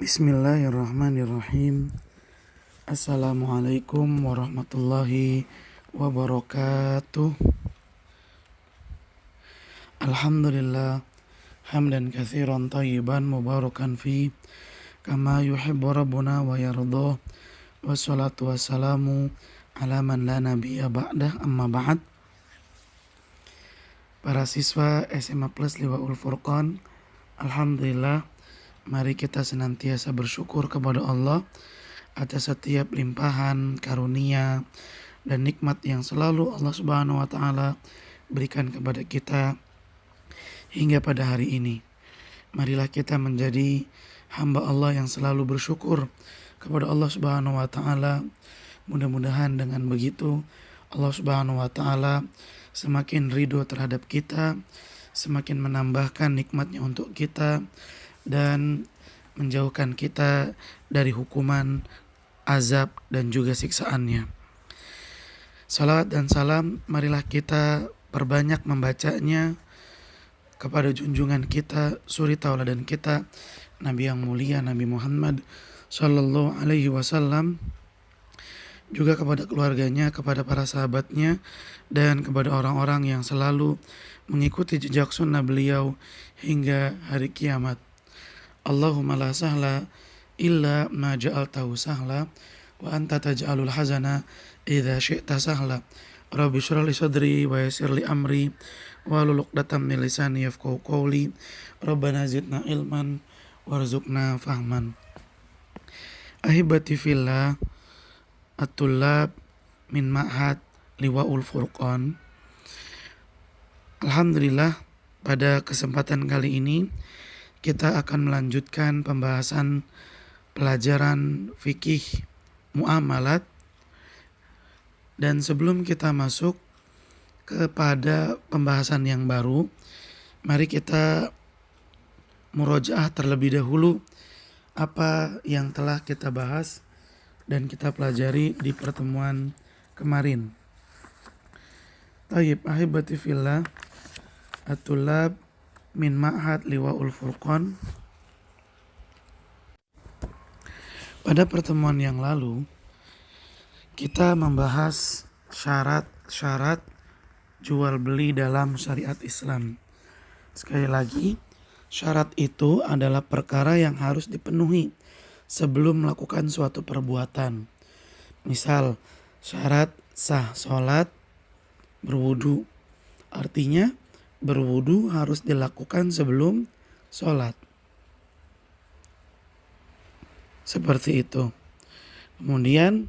Bismillahirrahmanirrahim. Assalamualaikum warahmatullahi wabarakatuh. Alhamdulillah hamdan katsiran thayyiban mubarakan fi kama yuhibbu rabbuna wa yardah. Wassalatu wassalamu ala man la nabiyya ba'dah, amma ba'd. Para siswa SMA Plus Liwaul Furqan, alhamdulillah, mari kita senantiasa bersyukur kepada Allah atas setiap limpahan karunia dan nikmat yang selalu Allah Subhanahu wa taala berikan kepada kita hingga pada hari ini. Marilah kita menjadi hamba Allah yang selalu bersyukur kepada Allah Subhanahu wa taala. Mudah-mudahan dengan begitu Allah Subhanahu wa taala semakin ridho terhadap kita, semakin menambahkan nikmatnya untuk kita, dan menjauhkan kita dari hukuman, azab, dan juga siksaannya. Salawat dan salam marilah kita perbanyak membacanya kepada junjungan kita, suri tauladan kita, Nabi yang mulia Nabi Muhammad Sallallahu Alaihi Wasallam, juga kepada keluarganya, kepada para sahabatnya, dan kepada orang-orang yang selalu mengikuti jejak sunnah beliau hingga hari kiamat. Allahumma la sahla illa ma ja'altahu sahla wa anta taj'alul hazana idza syi'ta sahla. Rabbi shrah li sadri wa yassir li amri wahlul 'uqdatam min lisani yafqahu qawli. Rabbana zidna ilman warzuqna fahman. Ahibati fillah, at-tullab min ma'had Liwaul Furqan. Alhamdulillah, pada kesempatan kali ini kita akan melanjutkan pembahasan pelajaran fikih muamalat. Dan sebelum kita masuk kepada pembahasan yang baru, mari kita murojaah terlebih dahulu apa yang telah kita bahas dan kita pelajari di pertemuan kemarin. Tayyib, ahibati fillah, at-tullab min ma'had Liwaul Furqan. Pada pertemuan yang lalu kita membahas syarat-syarat jual beli dalam syariat Islam. Sekali lagi, syarat itu adalah perkara yang harus dipenuhi sebelum melakukan suatu perbuatan. Misal, syarat sah sholat berwudu. Artinya berwudu harus dilakukan sebelum sholat. Seperti itu. Kemudian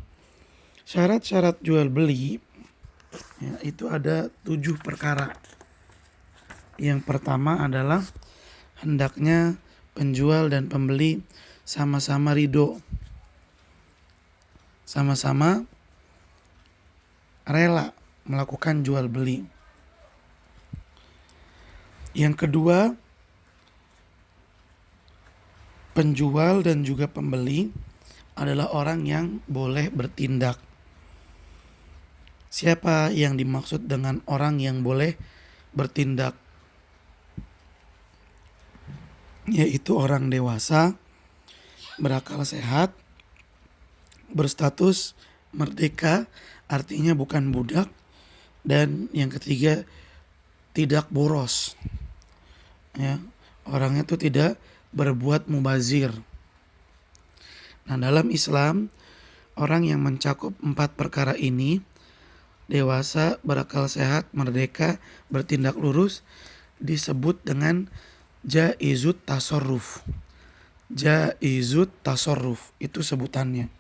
syarat-syarat jual beli, ya, itu ada 7 perkara. Yang pertama adalah hendaknya penjual dan pembeli sama-sama ridho, sama-sama rela melakukan jual beli. Yang kedua, penjual dan juga pembeli adalah orang yang boleh bertindak. Siapa yang dimaksud dengan orang yang boleh bertindak? Yaitu orang dewasa, berakal sehat, berstatus merdeka, artinya bukan budak, dan yang ketiga tidak boros. Ya, orangnya itu tidak berbuat mubazir. Nah, dalam Islam, orang yang mencakup 4 perkara ini, dewasa, berakal sehat, merdeka, bertindak lurus, disebut dengan jaizut tasarruf. Jaizut tasarruf itu sebutannya.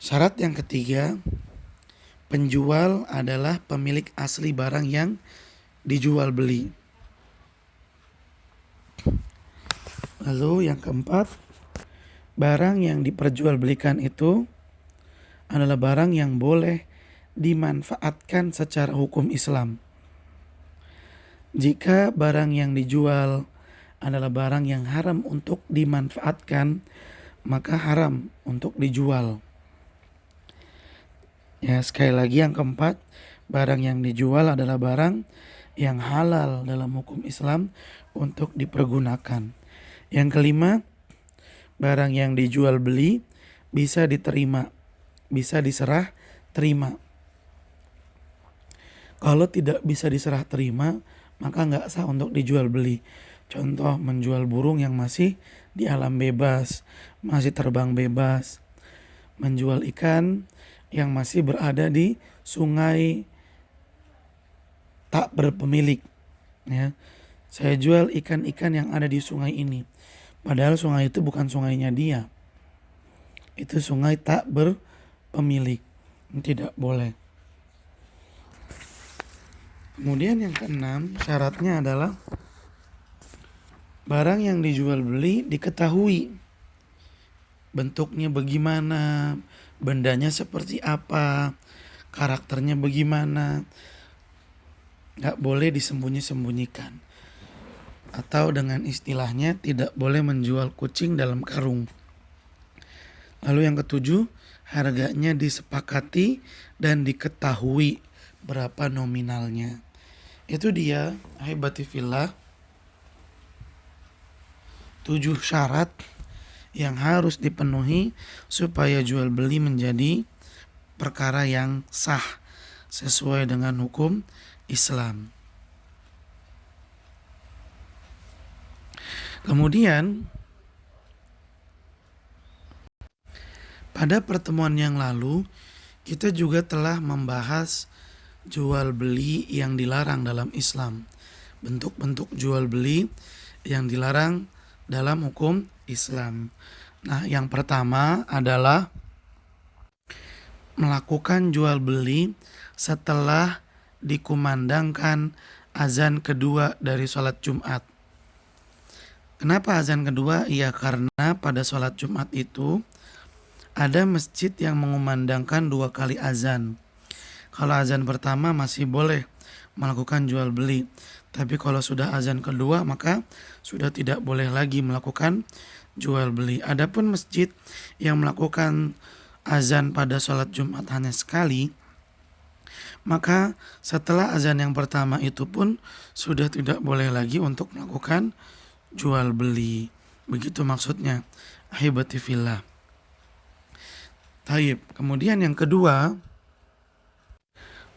Syarat yang ketiga, penjual adalah pemilik asli barang yang dijual beli. Lalu yang keempat, barang yang diperjualbelikan itu adalah barang yang boleh dimanfaatkan secara hukum Islam. Jika barang yang dijual adalah barang yang haram untuk dimanfaatkan, maka haram untuk dijual. Ya, sekali lagi yang keempat, barang yang dijual adalah barang yang halal dalam hukum Islam untuk dipergunakan. Yang kelima, barang yang dijual beli bisa diterima, bisa diserah terima. Kalau tidak bisa diserah terima, maka nggak sah untuk dijual beli. Contoh menjual burung yang masih di alam bebas, masih terbang bebas. Menjual ikan yang masih berada di sungai tak berpemilik. Ya, saya jual ikan-ikan yang ada di sungai ini. Padahal sungai itu bukan sungainya dia. Itu sungai tak berpemilik. Tidak boleh. Kemudian yang keenam, syaratnya adalah barang yang dijual beli diketahui bentuknya bagaimana, bendanya seperti apa, karakternya bagaimana. Gak boleh disembunyi-sembunyikan. Atau dengan istilahnya tidak boleh menjual kucing dalam karung. Lalu yang ketujuh, harganya disepakati dan diketahui berapa nominalnya. Itu dia, ahibati fillah, 7 syarat yang harus dipenuhi supaya jual beli menjadi perkara yang sah sesuai dengan hukum Islam. Kemudian pada pertemuan yang lalu kita juga telah membahas jual beli yang dilarang dalam Islam. Bentuk-bentuk jual beli yang dilarang dalam hukum Islam. Nah, yang pertama adalah melakukan jual beli setelah dikumandangkan azan kedua dari sholat Jumat. Kenapa azan kedua? Ya karena pada sholat Jumat itu ada masjid yang mengumandangkan 2 kali azan. Kalau azan pertama masih boleh melakukan jual beli. Tapi kalau sudah azan kedua maka sudah tidak boleh lagi melakukan jual beli. Adapun masjid yang melakukan azan pada sholat Jumat hanya sekali, maka setelah azan yang pertama itu pun sudah tidak boleh lagi untuk melakukan jual beli. Begitu maksudnya, ahibati fillah. Taib. Kemudian yang kedua,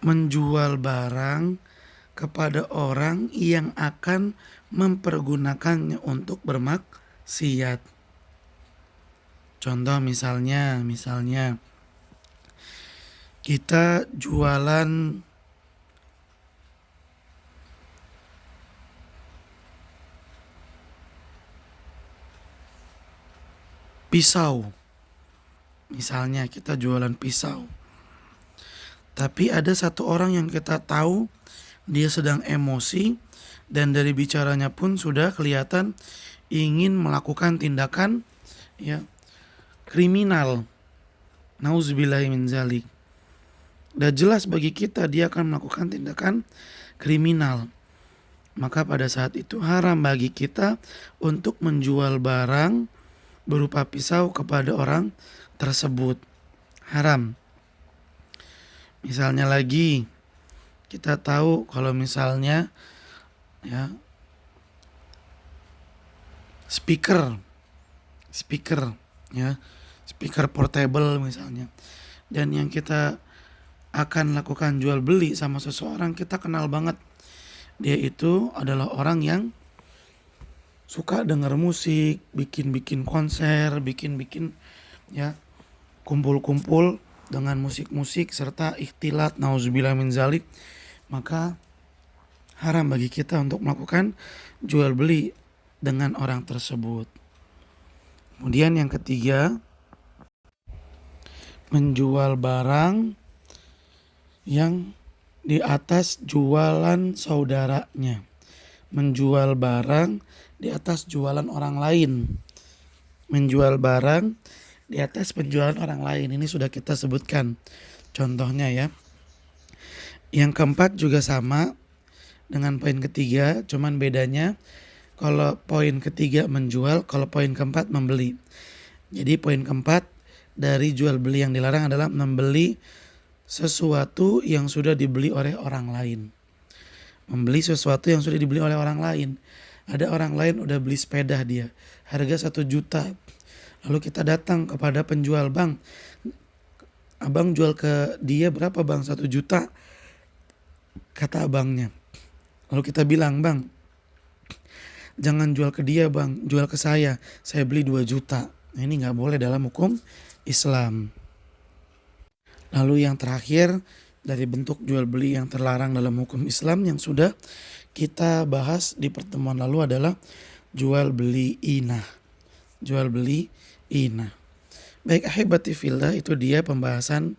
menjual barang kepada orang yang akan mempergunakannya untuk bermaksiat. Contoh misalnya kita jualan pisau. Misalnya kita jualan pisau. Tapi ada satu orang yang kita tahu dia sedang emosi dan dari bicaranya pun sudah kelihatan ingin melakukan tindakan kriminal. Nauzubillahi min zalik. Dan jelas bagi kita dia akan melakukan tindakan kriminal. Maka pada saat itu haram bagi kita untuk menjual barang berupa pisau kepada orang tersebut. Haram. Misalnya lagi kita tahu kalau misalnya speaker portable misalnya, dan yang kita akan lakukan jual beli sama seseorang kita kenal banget, dia itu adalah orang yang suka dengar musik, bikin konser, bikin kumpul-kumpul dengan musik-musik serta ikhtilat, nauzubillah min zalik, maka haram bagi kita untuk melakukan jual beli dengan orang tersebut. Kemudian yang ketiga, menjual barang yang di atas jualan saudaranya. Menjual barang di atas jualan orang lain. Menjual barang di atas penjualan orang lain. Ini sudah kita sebutkan contohnya ya. Yang keempat juga sama dengan poin ketiga, cuman bedanya kalau poin ketiga menjual, kalau poin keempat membeli. Jadi poin keempat dari jual beli yang dilarang adalah membeli sesuatu yang sudah dibeli oleh orang lain. Membeli sesuatu yang sudah dibeli oleh orang lain. Ada orang lain udah beli sepeda dia, harga 1 juta. Lalu kita datang kepada penjual, bang, abang jual ke dia berapa bang? 1 juta, kata abangnya. Lalu kita bilang, bang, jangan jual ke dia bang, jual ke saya beli 2 juta. Nah, ini gak boleh dalam hukum Islam. Lalu yang terakhir dari bentuk jual beli yang terlarang dalam hukum Islam yang sudah kita bahas di pertemuan lalu adalah jual beli inah. Jual beli inah. Baik ahibati fillah, itu dia pembahasan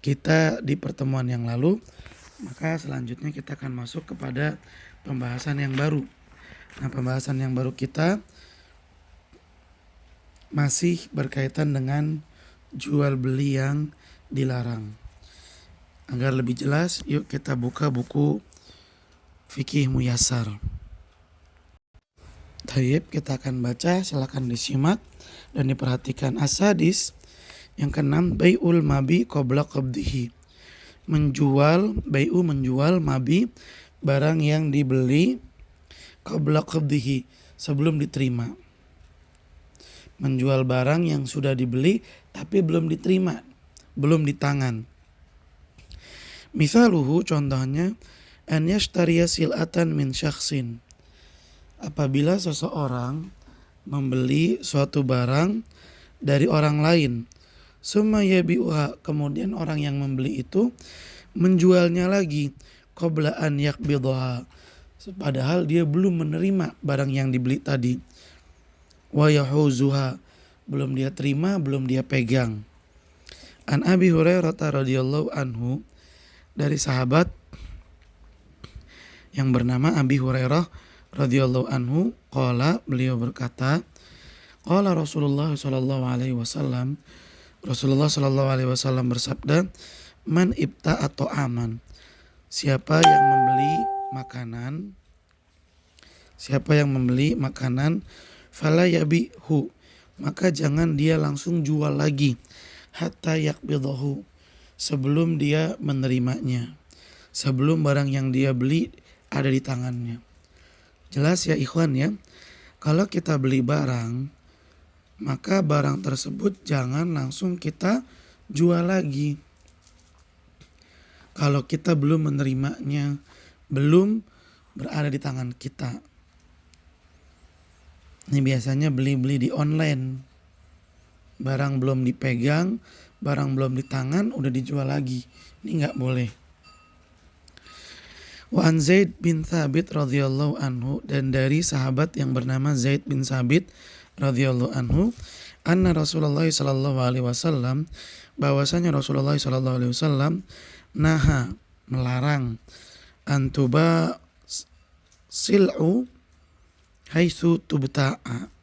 kita di pertemuan yang lalu. Maka selanjutnya kita akan masuk kepada pembahasan yang baru. Nah, pembahasan yang baru kita masih berkaitan dengan jual beli yang dilarang. Agar lebih jelas, yuk kita buka buku Fikih Muyassar. Tayyib, kita akan baca, silakan disimak dan diperhatikan. As-sadis, yang keenam, bai'ul mabi qabla qabdihi. Menjual mabi, barang yang dibeli qabla qabdihi, sebelum diterima. Menjual barang yang sudah dibeli tapi belum diterima, belum di tangan. Misaluhu, contohnya, an yashtariya sil'atan min syakhsin. Apabila seseorang membeli suatu barang dari orang lain, summa yabi'uha, kemudian orang yang membeli itu menjualnya lagi, qabla an yaqbidhaha, padahal dia belum menerima barang yang dibeli tadi. Wa yahuzuha, belum dia terima, belum dia pegang. An Abi Hurairah radhiyallahu anhu, dari sahabat yang bernama Abi Hurairah radhiyallahu anhu, qala, beliau berkata, qala Rasulullah sallallahu alaihi wasallam, Rasulullah sallallahu alaihi wasallam bersabda, man ibta'a ta'aman, siapa yang membeli makanan, fala yabihu, maka jangan dia langsung jual lagi, hatta yaqbidahu, sebelum dia menerimanya, sebelum barang yang dia beli ada di tangannya. Jelas ya ikhwan ya, kalau kita beli barang, maka barang tersebut jangan langsung kita jual lagi. Kalau kita belum menerimanya, belum berada di tangan kita. Ini biasanya beli-beli di online. Barang belum dipegang, barang belum di tangan, udah dijual lagi. Ini gak boleh. Wa an Zaid bin Thabit radhiyallahu anhu, dan dari sahabat yang bernama Zaid bin Thabit radhiyallahu anhu, anna Rasulullah sallallahu alaihi wasallam, bahwasanya Rasulullah sallallahu alaihi wasallam naha, melarang, antuba sil'u haitsu tubta'a,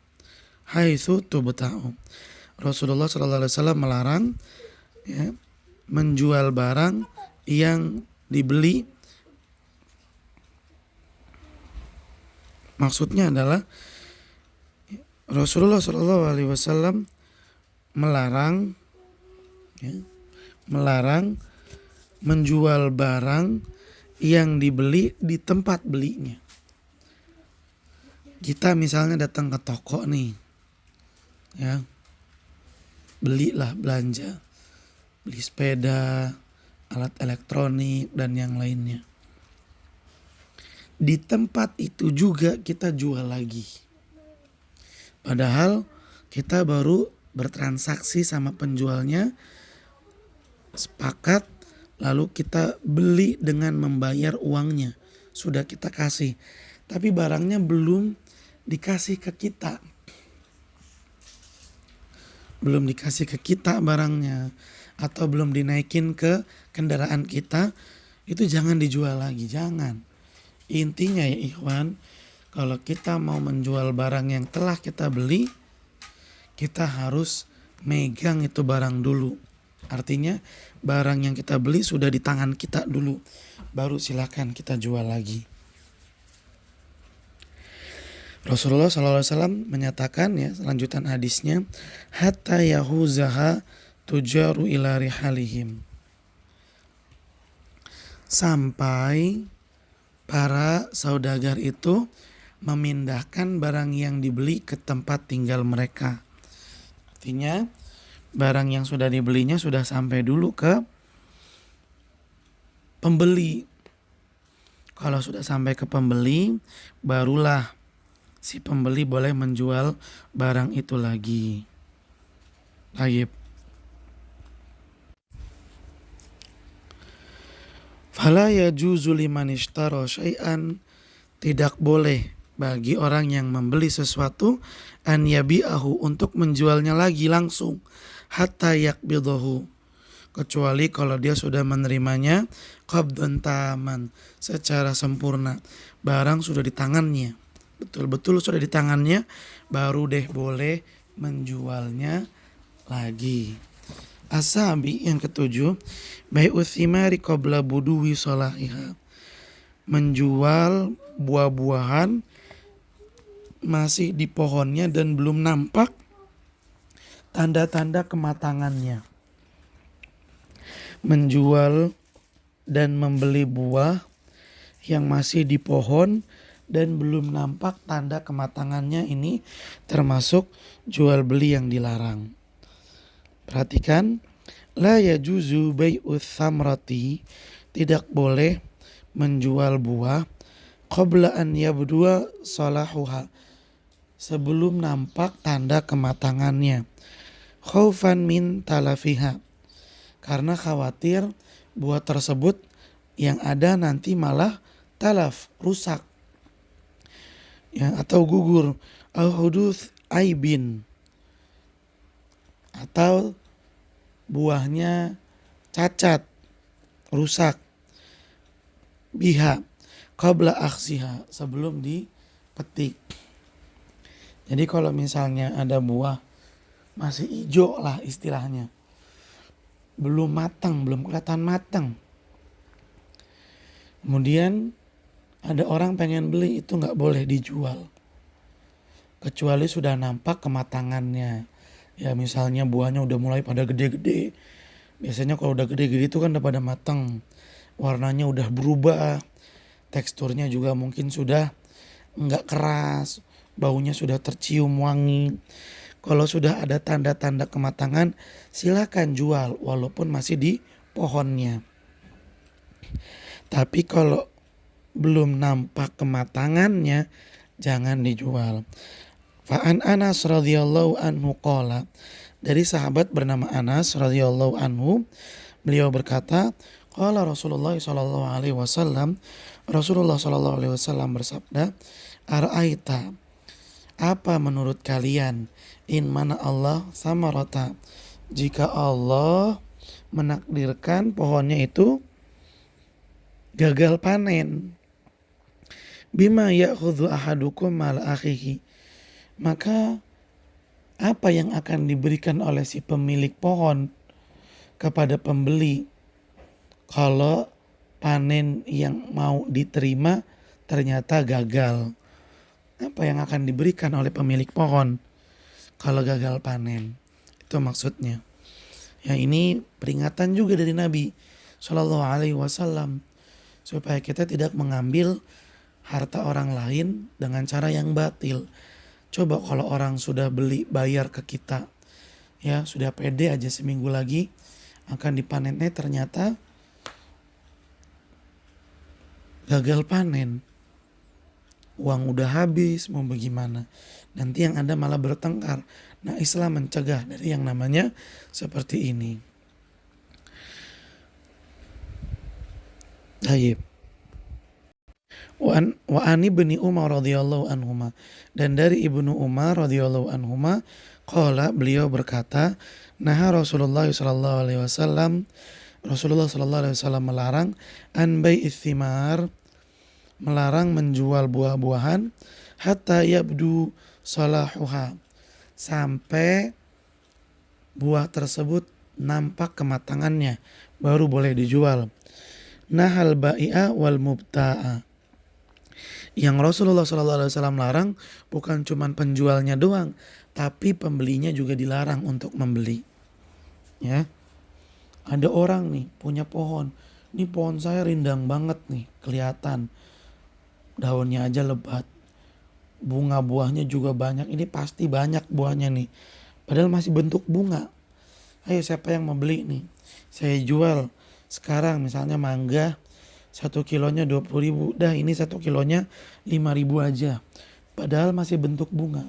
Rasulullah sallallahu alaihi wasallam melarang, ya, menjual barang yang dibeli. Maksudnya adalah Rasulullah sallallahu alaihi wasallam melarang, ya, melarang menjual barang yang dibeli di tempat belinya. Kita misalnya datang ke toko nih, ya, belilah, belanja, beli sepeda, alat elektronik dan yang lainnya. Di tempat itu juga kita jual lagi. Padahal kita baru bertransaksi sama penjualnya, sepakat, lalu kita beli dengan membayar uangnya. Sudah kita kasih, tapi barangnya belum dikasih ke kita. Belum dikasih ke kita barangnya, atau belum dinaikin ke kendaraan kita, itu jangan dijual lagi, jangan. Intinya ya ikhwan, kalau kita mau menjual barang yang telah kita beli, kita harus megang itu barang dulu. Artinya barang yang kita beli sudah di tangan kita dulu, baru silakan kita jual lagi. Rasulullah SAW menyatakan, ya, selanjutan hadisnya, hatta yahuzaha tujaru ila rihalihim, sampai para saudagar itu memindahkan barang yang dibeli ke tempat tinggal mereka. Artinya barang yang sudah dibelinya sudah sampai dulu ke pembeli. Kalau sudah sampai ke pembeli, barulah si pembeli boleh menjual barang itu lagi. Baik. Fala yajuzu liman ishtara syai'an, tidak boleh bagi orang yang membeli sesuatu an yabi'ahu, untuk menjualnya lagi langsung, hatta yakbidahu, kecuali kalau dia sudah menerimanya qabdan taman, secara sempurna. Barang sudah di tangannya, betul-betul sudah di tangannya, baru deh boleh menjualnya lagi. Asabi, yang ketujuh, bai'u thimari qabla buduwi salahiha, menjual buah-buahan masih di pohonnya dan belum nampak tanda-tanda kematangannya. Menjual dan membeli buah yang masih di pohon dan belum nampak tanda kematangannya, ini termasuk jual beli yang dilarang. Perhatikan, la yajuzu bai'u thamrati, tidak boleh menjual buah qabla an yabdua salahuha, sebelum nampak tanda kematangannya, khaufan min talafiha, karena khawatir buah tersebut yang ada nanti malah talaf, rusak, ya, atau gugur, au huduth aibin, atau buahnya cacat, rusak, biha qabla akhsiha, sebelum dipetik. Jadi kalau misalnya ada buah masih hijau lah istilahnya, belum matang, belum kelihatan matang, kemudian ada orang pengen beli, itu nggak boleh dijual kecuali sudah nampak kematangannya. Ya misalnya buahnya udah mulai pada gede-gede. Biasanya kalau udah gede-gede itu kan udah pada matang, warnanya udah berubah, teksturnya juga mungkin sudah nggak keras, baunya sudah tercium wangi. Kalau sudah ada tanda-tanda kematangan, silakan jual walaupun masih di pohonnya. Tapi kalau belum nampak kematangannya, jangan dijual. Fa'an Anas radhiyallahu anhu qala, dari sahabat bernama Anas radhiyallahu anhu, beliau berkata, qala Rasulullah sallallahu alaihi wasallam, Rasulullah sallallahu alaihi wasallam bersabda, ara'aita, apa menurut kalian, in mana Allah samarata, jika Allah menakdirkan pohonnya itu gagal panen, bima ya'khudhu ahadukum mal akhihi, maka apa yang akan diberikan oleh si pemilik pohon kepada pembeli kalau panen yang mau diterima ternyata gagal? Apa yang akan diberikan oleh pemilik pohon kalau gagal panen? Itu maksudnya. Ya, ini peringatan juga dari Nabi Shallallahu Alaihi Wasallam supaya kita tidak mengambil harta orang lain dengan cara yang batil. Coba kalau orang sudah beli bayar ke kita, ya sudah pede aja seminggu lagi akan dipanennya, ternyata gagal panen, uang udah habis, mau bagaimana? Nanti yang ada malah bertengkar. Nah, Islam mencegah dari yang namanya seperti ini. Baik. Wa ani ibni Umar radhiyallahu anhuma, dan dari Ibnu Umar radhiyallahu anhuma, qala, beliau berkata, naha Rasulullah sallallahu alaihi wasallam, Rasulullah sallallahu alaihi wasallam melarang an bai'ith thimar, melarang menjual buah-buahan, hatta yabdu salahuha, sampai buah tersebut nampak kematangannya, baru boleh dijual. Nahal bai'a wal mubta'a, yang Rasulullah SAW larang bukan cuma penjualnya doang, tapi pembelinya juga dilarang untuk membeli. Ya, ada orang nih punya pohon, ini pohon saya rindang banget nih, kelihatan daunnya aja lebat, bunga buahnya juga banyak, ini pasti banyak buahnya nih, padahal masih bentuk bunga. Ayo siapa yang mau beli nih? Saya jual sekarang misalnya mangga 1 kilonya 20.000. Dah ini 1 kilonya 5.000 aja. Padahal masih bentuk bunga.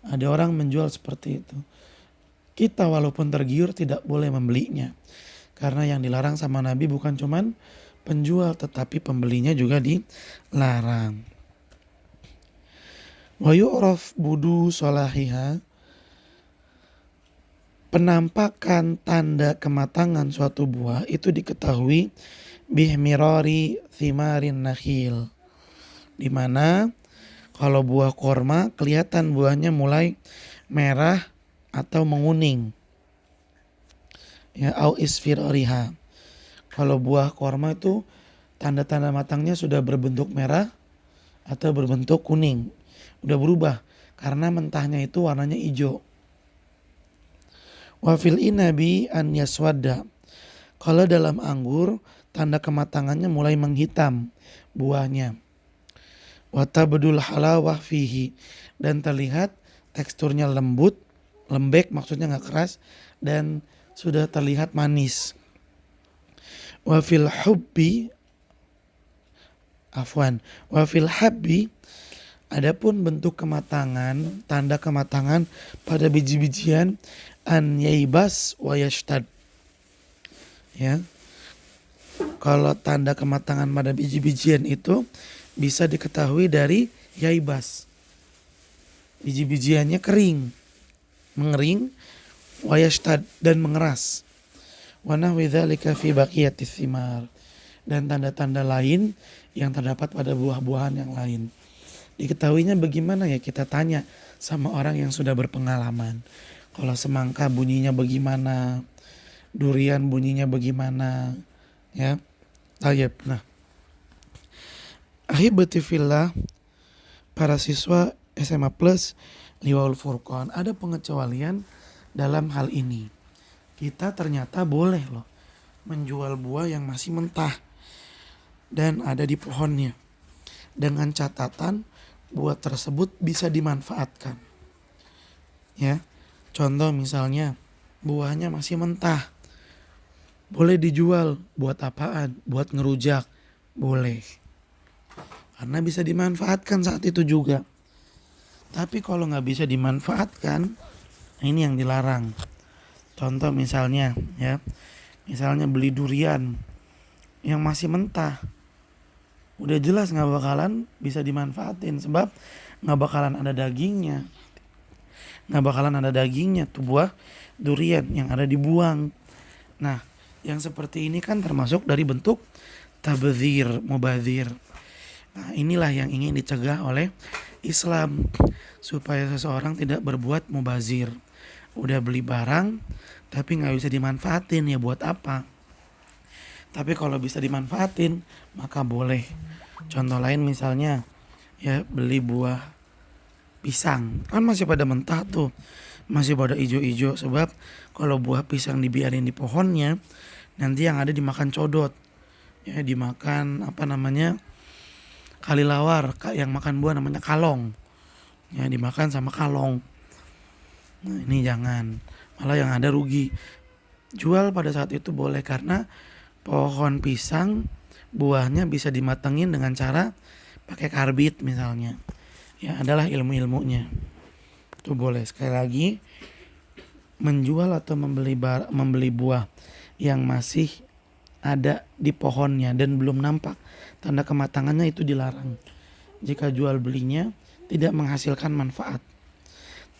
Ada orang menjual seperti itu. Kita walaupun tergiur tidak boleh membelinya. Karena yang dilarang sama Nabi bukan cuman penjual tetapi pembelinya juga dilarang. Wa yu'raf budu solahiha, penampakan tanda kematangan suatu buah itu diketahui bihmirari thimarin nakhil, di mana kalau buah korma kelihatan buahnya mulai merah atau menguning. Ya, au isfirariha. Kalau buah korma itu tanda-tanda matangnya sudah berbentuk merah atau berbentuk kuning. Udah berubah karena mentahnya itu warnanya hijau. Wa fil inabi an yaswadda. Kalau dalam anggur tanda kematangannya mulai menghitam buahnya. Wa tabdul halawah fihi, dan terlihat teksturnya lembek maksudnya nggak keras dan sudah terlihat manis. Wa fil habbi, adapun bentuk kematangan, tanda kematangan pada biji-bijian an yaibas wa yashtad. Ya. Kalau tanda kematangan pada biji-bijian itu bisa diketahui dari yaibas. Biji-bijiannya mengering, wa yashtad, dan mengeras. Wa nahwi dzalika fi baqiyatis thimar, dan tanda-tanda lain yang terdapat pada buah-buahan yang lain. Diketahuinya bagaimana ya, kita tanya sama orang yang sudah berpengalaman. Kalau semangka bunyinya bagaimana, durian bunyinya bagaimana, ya. Tayyib. Nah, ahibati fillah, para siswa SMA Plus Liwaul Furqan, ada pengecualian dalam hal ini. Kita ternyata boleh loh menjual buah yang masih mentah dan ada di pohonnya, dengan catatan buah tersebut bisa dimanfaatkan. Ya, contoh misalnya buahnya masih mentah, boleh dijual. Buat apaan? Buat ngerujak, boleh. Karena bisa dimanfaatkan saat itu juga. Tapi kalau nggak bisa dimanfaatkan, ini yang dilarang. Contoh misalnya, ya, misalnya beli durian yang masih mentah, udah jelas nggak bakalan bisa dimanfaatin sebab nggak bakalan ada dagingnya, tuh buah durian yang ada dibuang. Nah, yang seperti ini kan termasuk dari bentuk tabdzir, mubadzir. Nah, inilah yang ingin dicegah oleh Islam supaya seseorang tidak berbuat mubazir. Udah beli barang tapi nggak bisa dimanfaatin, ya buat apa? Tapi kalau bisa dimanfaatin maka boleh. Contoh lain misalnya, ya beli buah pisang, kan masih pada mentah tuh, masih pada ijo-ijo. Sebab kalau buah pisang dibiarin di pohonnya, nanti yang ada dimakan codot, ya dimakan kalilawar, yang makan buah namanya kalong, ya dimakan sama kalong. Nah, ini jangan, malah yang ada rugi. Jual pada saat itu boleh karena pohon pisang buahnya bisa dimatengin dengan cara pakai karbit misalnya. Ya, adalah ilmu-ilmunya. Itu boleh. Sekali lagi, menjual atau membeli buah yang masih ada di pohonnya dan belum nampak tanda kematangannya itu dilarang. Jika jual belinya tidak menghasilkan manfaat.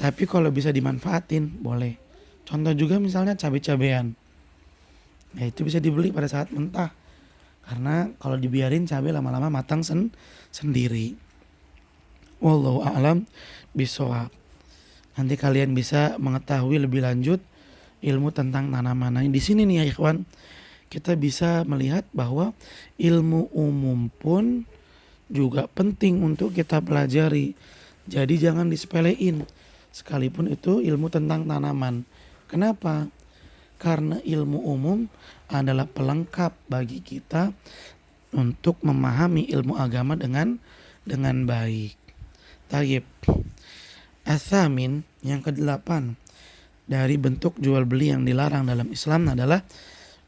Tapi kalau bisa dimanfaatin boleh. Contoh juga misalnya cabai-cabean. Ya itu bisa dibeli pada saat mentah. Karena kalau dibiarin cabai lama-lama matang sendiri. Wallahu a'lam bishawab. Nanti kalian bisa mengetahui lebih lanjut ilmu tentang tanaman. Nah, di sini nih ya ikhwan, kita bisa melihat bahwa ilmu umum pun juga penting untuk kita pelajari. Jadi jangan disepelein, sekalipun itu ilmu tentang tanaman. Kenapa? Karena ilmu umum adalah pelengkap bagi kita untuk memahami ilmu agama dengan baik. Tayyib. As-samin, yang ke-8, dari bentuk jual beli yang dilarang dalam Islam adalah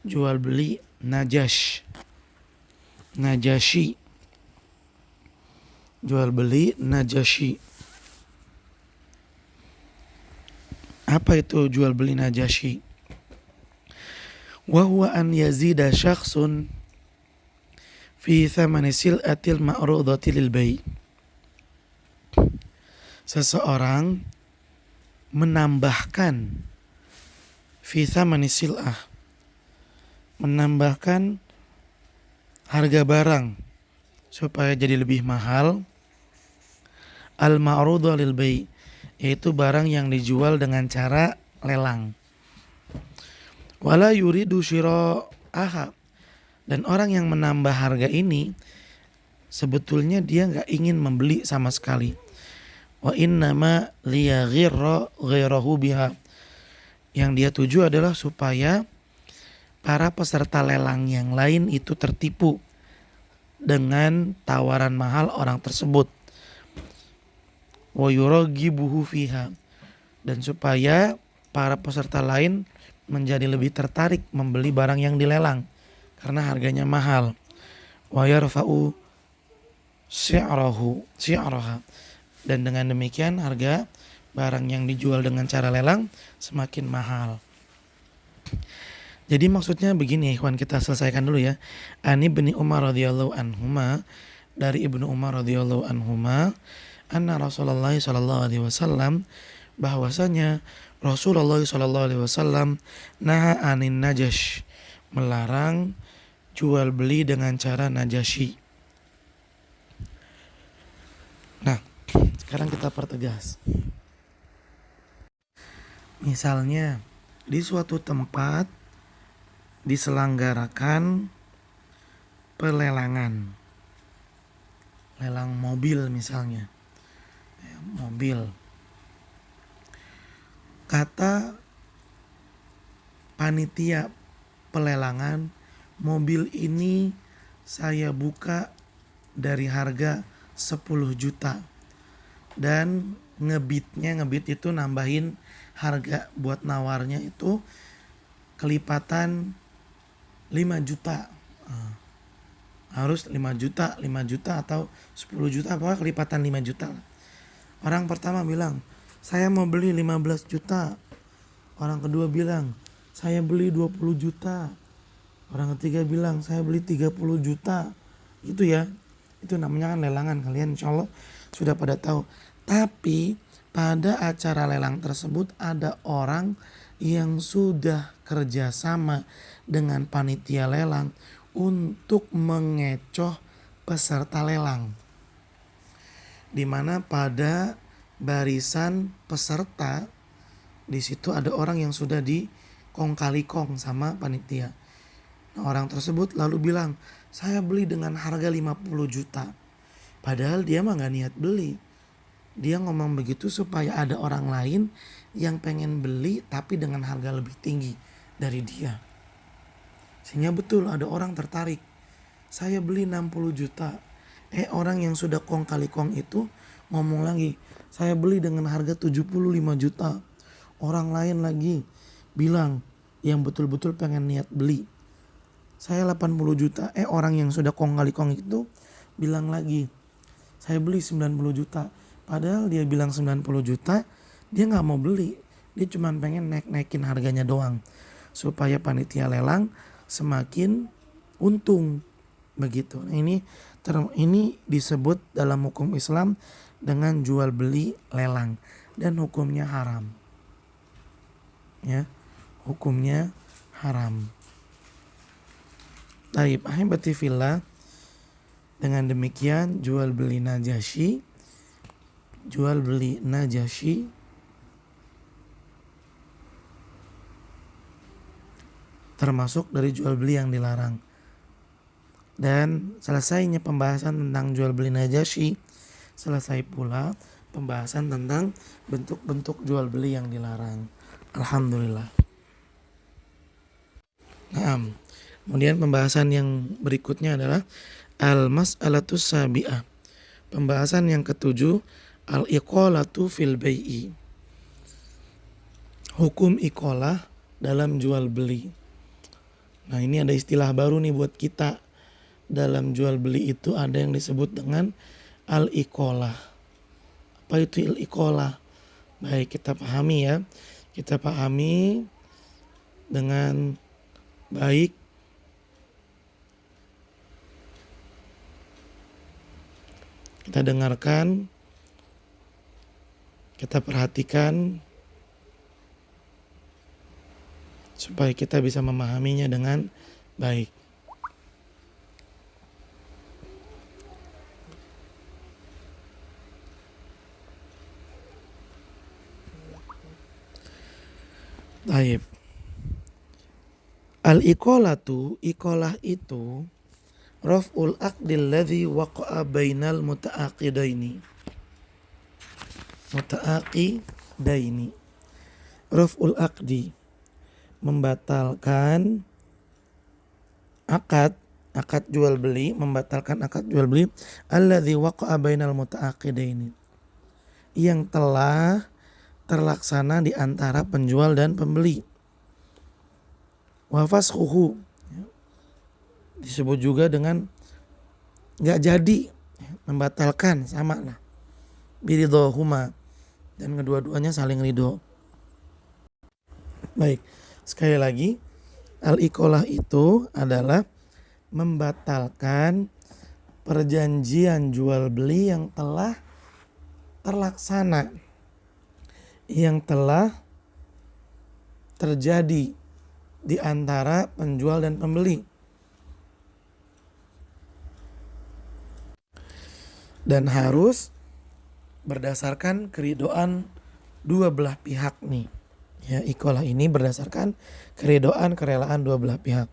jual beli najashi. Jual beli najashi. Apa itu jual beli najashi? Wa huwa an yazida syakhsun fi thamani sil'atil ma'rudati lil bai'. Seseorang menambahkan fi thamani sil'ah, menambahkan harga barang supaya jadi lebih mahal, al ma'rudu lil bai', yaitu barang yang dijual dengan cara lelang. Wala yuridu syira'aha, dan orang yang menambah harga ini sebetulnya dia gak ingin membeli sama sekali. Wa innama liyaghirra ghairahu biha, yang dia tuju adalah supaya para peserta lelang yang lain itu tertipu dengan tawaran mahal orang tersebut. Wa yuraghibuhu fiha, dan supaya para peserta lain menjadi lebih tertarik membeli barang yang dilelang karena harganya mahal. Wa yarfa'u syi'raha, dan dengan demikian harga barang yang dijual dengan cara lelang semakin mahal. Jadi maksudnya begini, ikhwan, kita selesaikan dulu ya. Ani bin Umar radhiyallahu anhuma, dari Ibnu Umar radhiyallahu anhuma, anna Rasulullah sallallahu alaihi wasallam, bahwasanya Rasulullah sallallahu alaihi wasallam naha anin najash, melarang jual beli dengan cara najashi. Nah, sekarang kita pertegas. Misalnya di suatu tempat diselenggarakan pelelangan, lelang mobil misalnya, mobil. Kata panitia pelelangan, mobil ini saya buka dari harga 10 juta. Dan ngebit itu nambahin harga buat nawarnya itu kelipatan 5 juta. Harus 5 juta atau 10 juta, pokoknya kelipatan 5 juta. Orang pertama bilang, saya mau beli 15 juta. Orang kedua bilang, saya beli 20 juta. Orang ketiga bilang, saya beli 30 juta. Itu ya, itu namanya kan lelangan. Kalian insya Allah sudah pada tahu. Tapi pada acara lelang tersebut ada orang yang sudah kerjasama dengan panitia lelang untuk mengecoh peserta lelang. Di mana pada barisan peserta di situ ada orang yang sudah dikong kali kong sama panitia. Nah, orang tersebut lalu bilang, saya beli dengan harga 50 juta. Padahal dia mah gak niat beli. Dia ngomong begitu supaya ada orang lain yang pengen beli tapi dengan harga lebih tinggi dari dia. Sehingga betul ada orang tertarik. Saya beli 60 juta. Orang yang sudah kong kali kong itu ngomong lagi, saya beli dengan harga 75 juta. Orang lain lagi bilang yang betul-betul pengen niat beli, saya 80 juta. Orang yang sudah kong kali kong itu bilang lagi, saya beli 90 juta. Padahal dia bilang 90 juta, dia gak mau beli. Dia cuma pengen naikin harganya doang. Supaya panitia lelang semakin untung. Begitu. Nah, ini disebut dalam hukum Islam dengan jual beli lelang. Dan hukumnya haram. Ya, hukumnya haram. Taib, ahibati fillah. Dengan demikian jual beli najashi termasuk dari jual beli yang dilarang. Dan selesainya pembahasan tentang jual beli najashi, selesai pula pembahasan tentang bentuk-bentuk jual beli yang dilarang. Alhamdulillah. Nah, kemudian pembahasan yang berikutnya adalah al-mas'alatus sabi'ah. Pembahasan yang ketujuh, al-iqalatu fil bai'i. hukum ikolah dalam jual beli. Nah, ini ada istilah baru nih buat kita. Dalam jual beli itu ada yang disebut dengan al-ikolah. Apa itu al-ikolah? Baik, kita pahami ya. Kita pahami dengan baik. Kita dengarkan, kita perhatikan supaya kita bisa memahaminya dengan baik. Baik. Al-iqolatu, iqolah itu raf'ul aqdil ladzi waqa'a bainal muta'aqidaini. Muta'aqidaini. Raf'ul aqdi, membatalkan akad jual beli, membatalkan akad jual beli alladzi waqa'a bainal muta'aqidaini, yang telah terlaksana di antara penjual dan pembeli. Wa fasquhu, disebut juga dengan nggak jadi, membatalkan, sama lah. Biridhohuma, dan kedua-duanya saling ridho. Baik, sekali lagi, al-iqolah itu adalah membatalkan perjanjian jual beli yang telah terlaksana, yang telah terjadi di antara penjual dan pembeli. Dan harus berdasarkan keridhaan dua belah pihak nih. Ya, iqolah ini berdasarkan keridhaan, kerelaan dua belah pihak.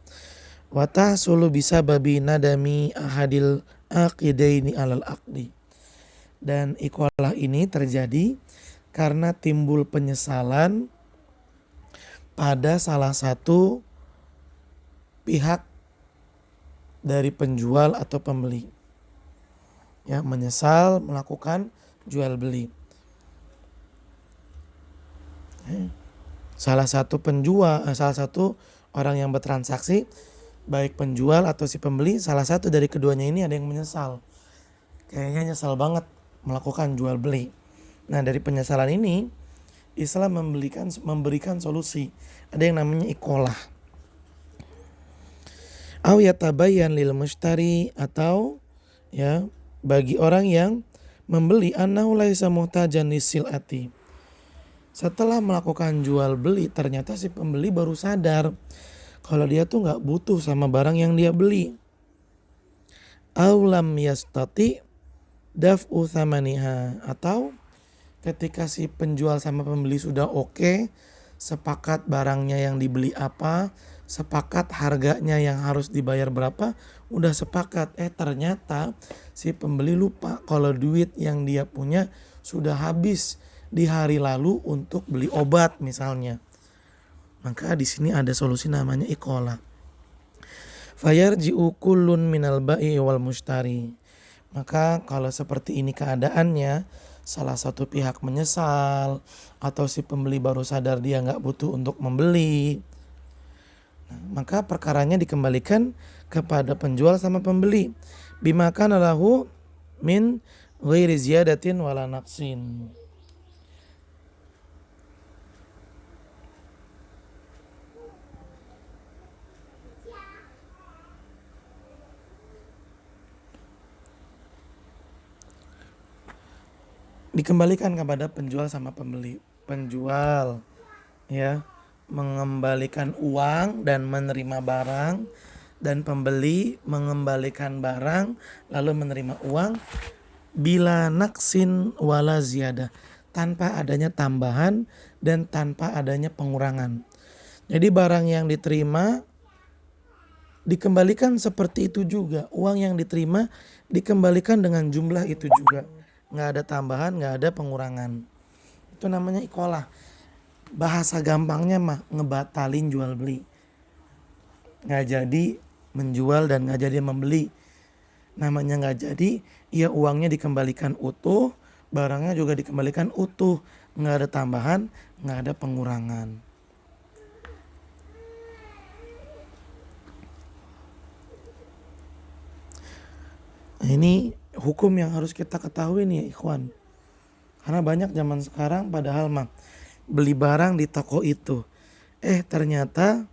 Wa tahsulu bisa babi nadami ahadil aqidaini alal aqdi. Dan iqolah ini terjadi karena timbul penyesalan pada salah satu pihak dari penjual atau pembeli. Ya, menyesal melakukan jual beli. Salah satu orang yang bertransaksi, baik penjual atau si pembeli, salah satu dari keduanya ini ada yang menyesal. Kayaknya nyesal banget melakukan jual beli. Nah, dari penyesalan ini Islam memberikan solusi. Ada yang namanya iqolah. Aw yatabayyan lil mushtari, atau ya bagi orang yang membeli annahu laisa muhtajan lisilati. Setelah melakukan jual beli, ternyata si pembeli baru sadar kalau dia tuh nggak butuh sama barang yang dia beli. Aw lam yastati daf'u thamaniha, atau ketika si penjual sama pembeli sudah oke, sepakat barangnya yang dibeli apa, sepakat harganya yang harus dibayar berapa, udah sepakat. Ternyata si pembeli lupa kalau duit yang dia punya sudah habis di hari lalu untuk beli obat misalnya. Maka di sini ada solusi namanya iqolah. Fayarji'u kullun minal ba'i wal mushtari. Maka kalau seperti ini keadaannya, salah satu pihak menyesal atau si pembeli baru sadar dia nggak butuh untuk membeli, maka perkaranya dikembalikan kepada penjual sama pembeli. Bima kana lahu min ghairi ziyadatin wala naqsin. Dikembalikan kepada penjual sama pembeli. Penjual ya mengembalikan uang dan menerima barang, dan pembeli mengembalikan barang lalu menerima uang bila naksin wala ziyadah, tanpa adanya tambahan dan tanpa adanya pengurangan. Jadi barang yang diterima dikembalikan seperti itu juga, uang yang diterima dikembalikan dengan jumlah itu juga, nggak ada tambahan, nggak ada pengurangan. Itu namanya iqolah. Bahasa gampangnya mah ngebatalin jual beli, nggak jadi menjual dan nggak jadi membeli. Namanya nggak jadi, ya uangnya dikembalikan utuh, barangnya juga dikembalikan utuh, nggak ada tambahan, nggak ada pengurangan. Nah, ini hukum yang harus kita ketahui nih ikhwan. Karena banyak zaman sekarang padahal mah beli barang di toko itu. Ternyata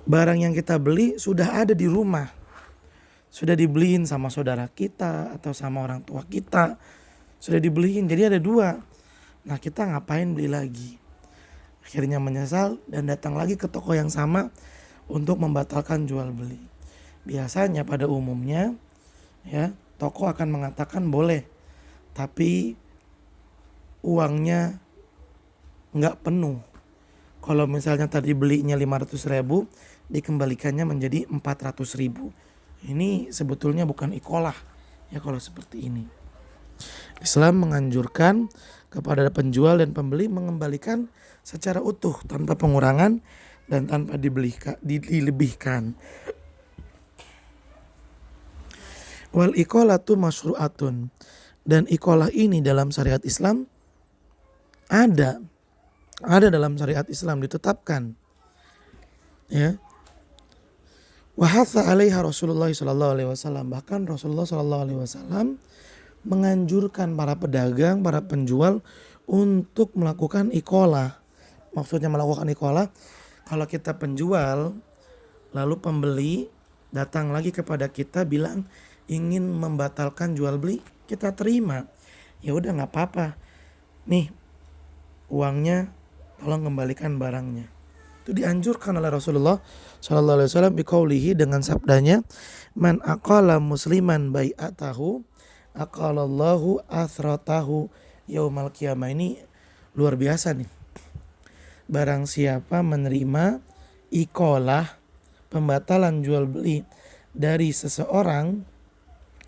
barang yang kita beli sudah ada di rumah. Sudah dibeliin sama saudara kita atau sama orang tua kita. Sudah dibeliin, jadi ada dua. Nah, kita ngapain beli lagi? Akhirnya menyesal dan datang lagi ke toko yang sama untuk membatalkan jual beli. Biasanya pada umumnya ya, toko akan mengatakan boleh, tapi uangnya nggak penuh. Kalau misalnya tadi belinya 500.000, dikembalikannya menjadi 400.000. Ini sebetulnya bukan ikolah ya kalau seperti ini. Islam menganjurkan kepada penjual dan pembeli mengembalikan secara utuh tanpa pengurangan dan tanpa dilebihkan. Wal iqolatu masyru'atun, dan iqolah ini dalam syariat Islam ada dalam syariat Islam, ditetapkan ya. Wa hatha 'alaiha Rasulullah sallallahu alaihi wasallam, bahkan Rasulullah sallallahu alaihi wasallam menganjurkan para pedagang, para penjual untuk melakukan iqolah. Maksudnya melakukan iqolah, kalau kita penjual lalu pembeli datang lagi kepada kita bilang ingin membatalkan jual beli, kita terima. Ya udah nggak apa-apa. Nih uangnya, tolong kembalikan barangnya. Itu dianjurkan oleh Rasulullah sallallahu alaihi wasallam biqaulihi, dengan sabdanya, man aqala musliman bai'atahu aqalallahu athratahu yaumal qiyamah. Ini luar biasa nih. Barang siapa menerima iqalah, pembatalan jual beli dari seseorang,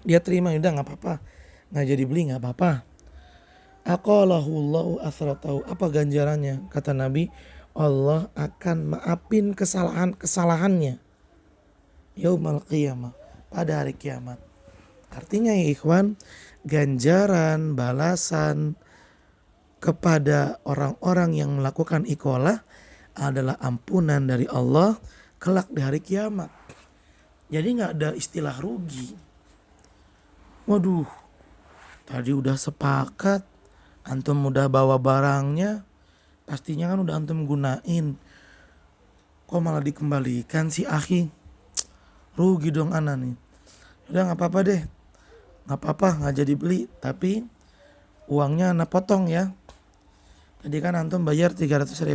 dia terima, udah nggak apa-apa, nggak jadi beli nggak apa-apa. Aqalahullahu athratahu, apa ganjarannya? Kata Nabi, Allah akan maafin kesalahannya yaumal qiyamah, pada hari kiamat. Artinya ya ikhwan, ganjaran, balasan kepada orang-orang yang melakukan iqolah adalah ampunan dari Allah kelak di hari kiamat. Jadi nggak ada istilah rugi. Waduh, tadi udah sepakat, antum udah bawa barangnya, pastinya kan udah antum gunain, kok malah dikembalikan si akhi? Rugi dong ana nih. Udah nggak apa-apa deh, nggak apa-apa, nggak jadi beli, tapi uangnya ana potong ya. Tadi kan antum bayar 300.000,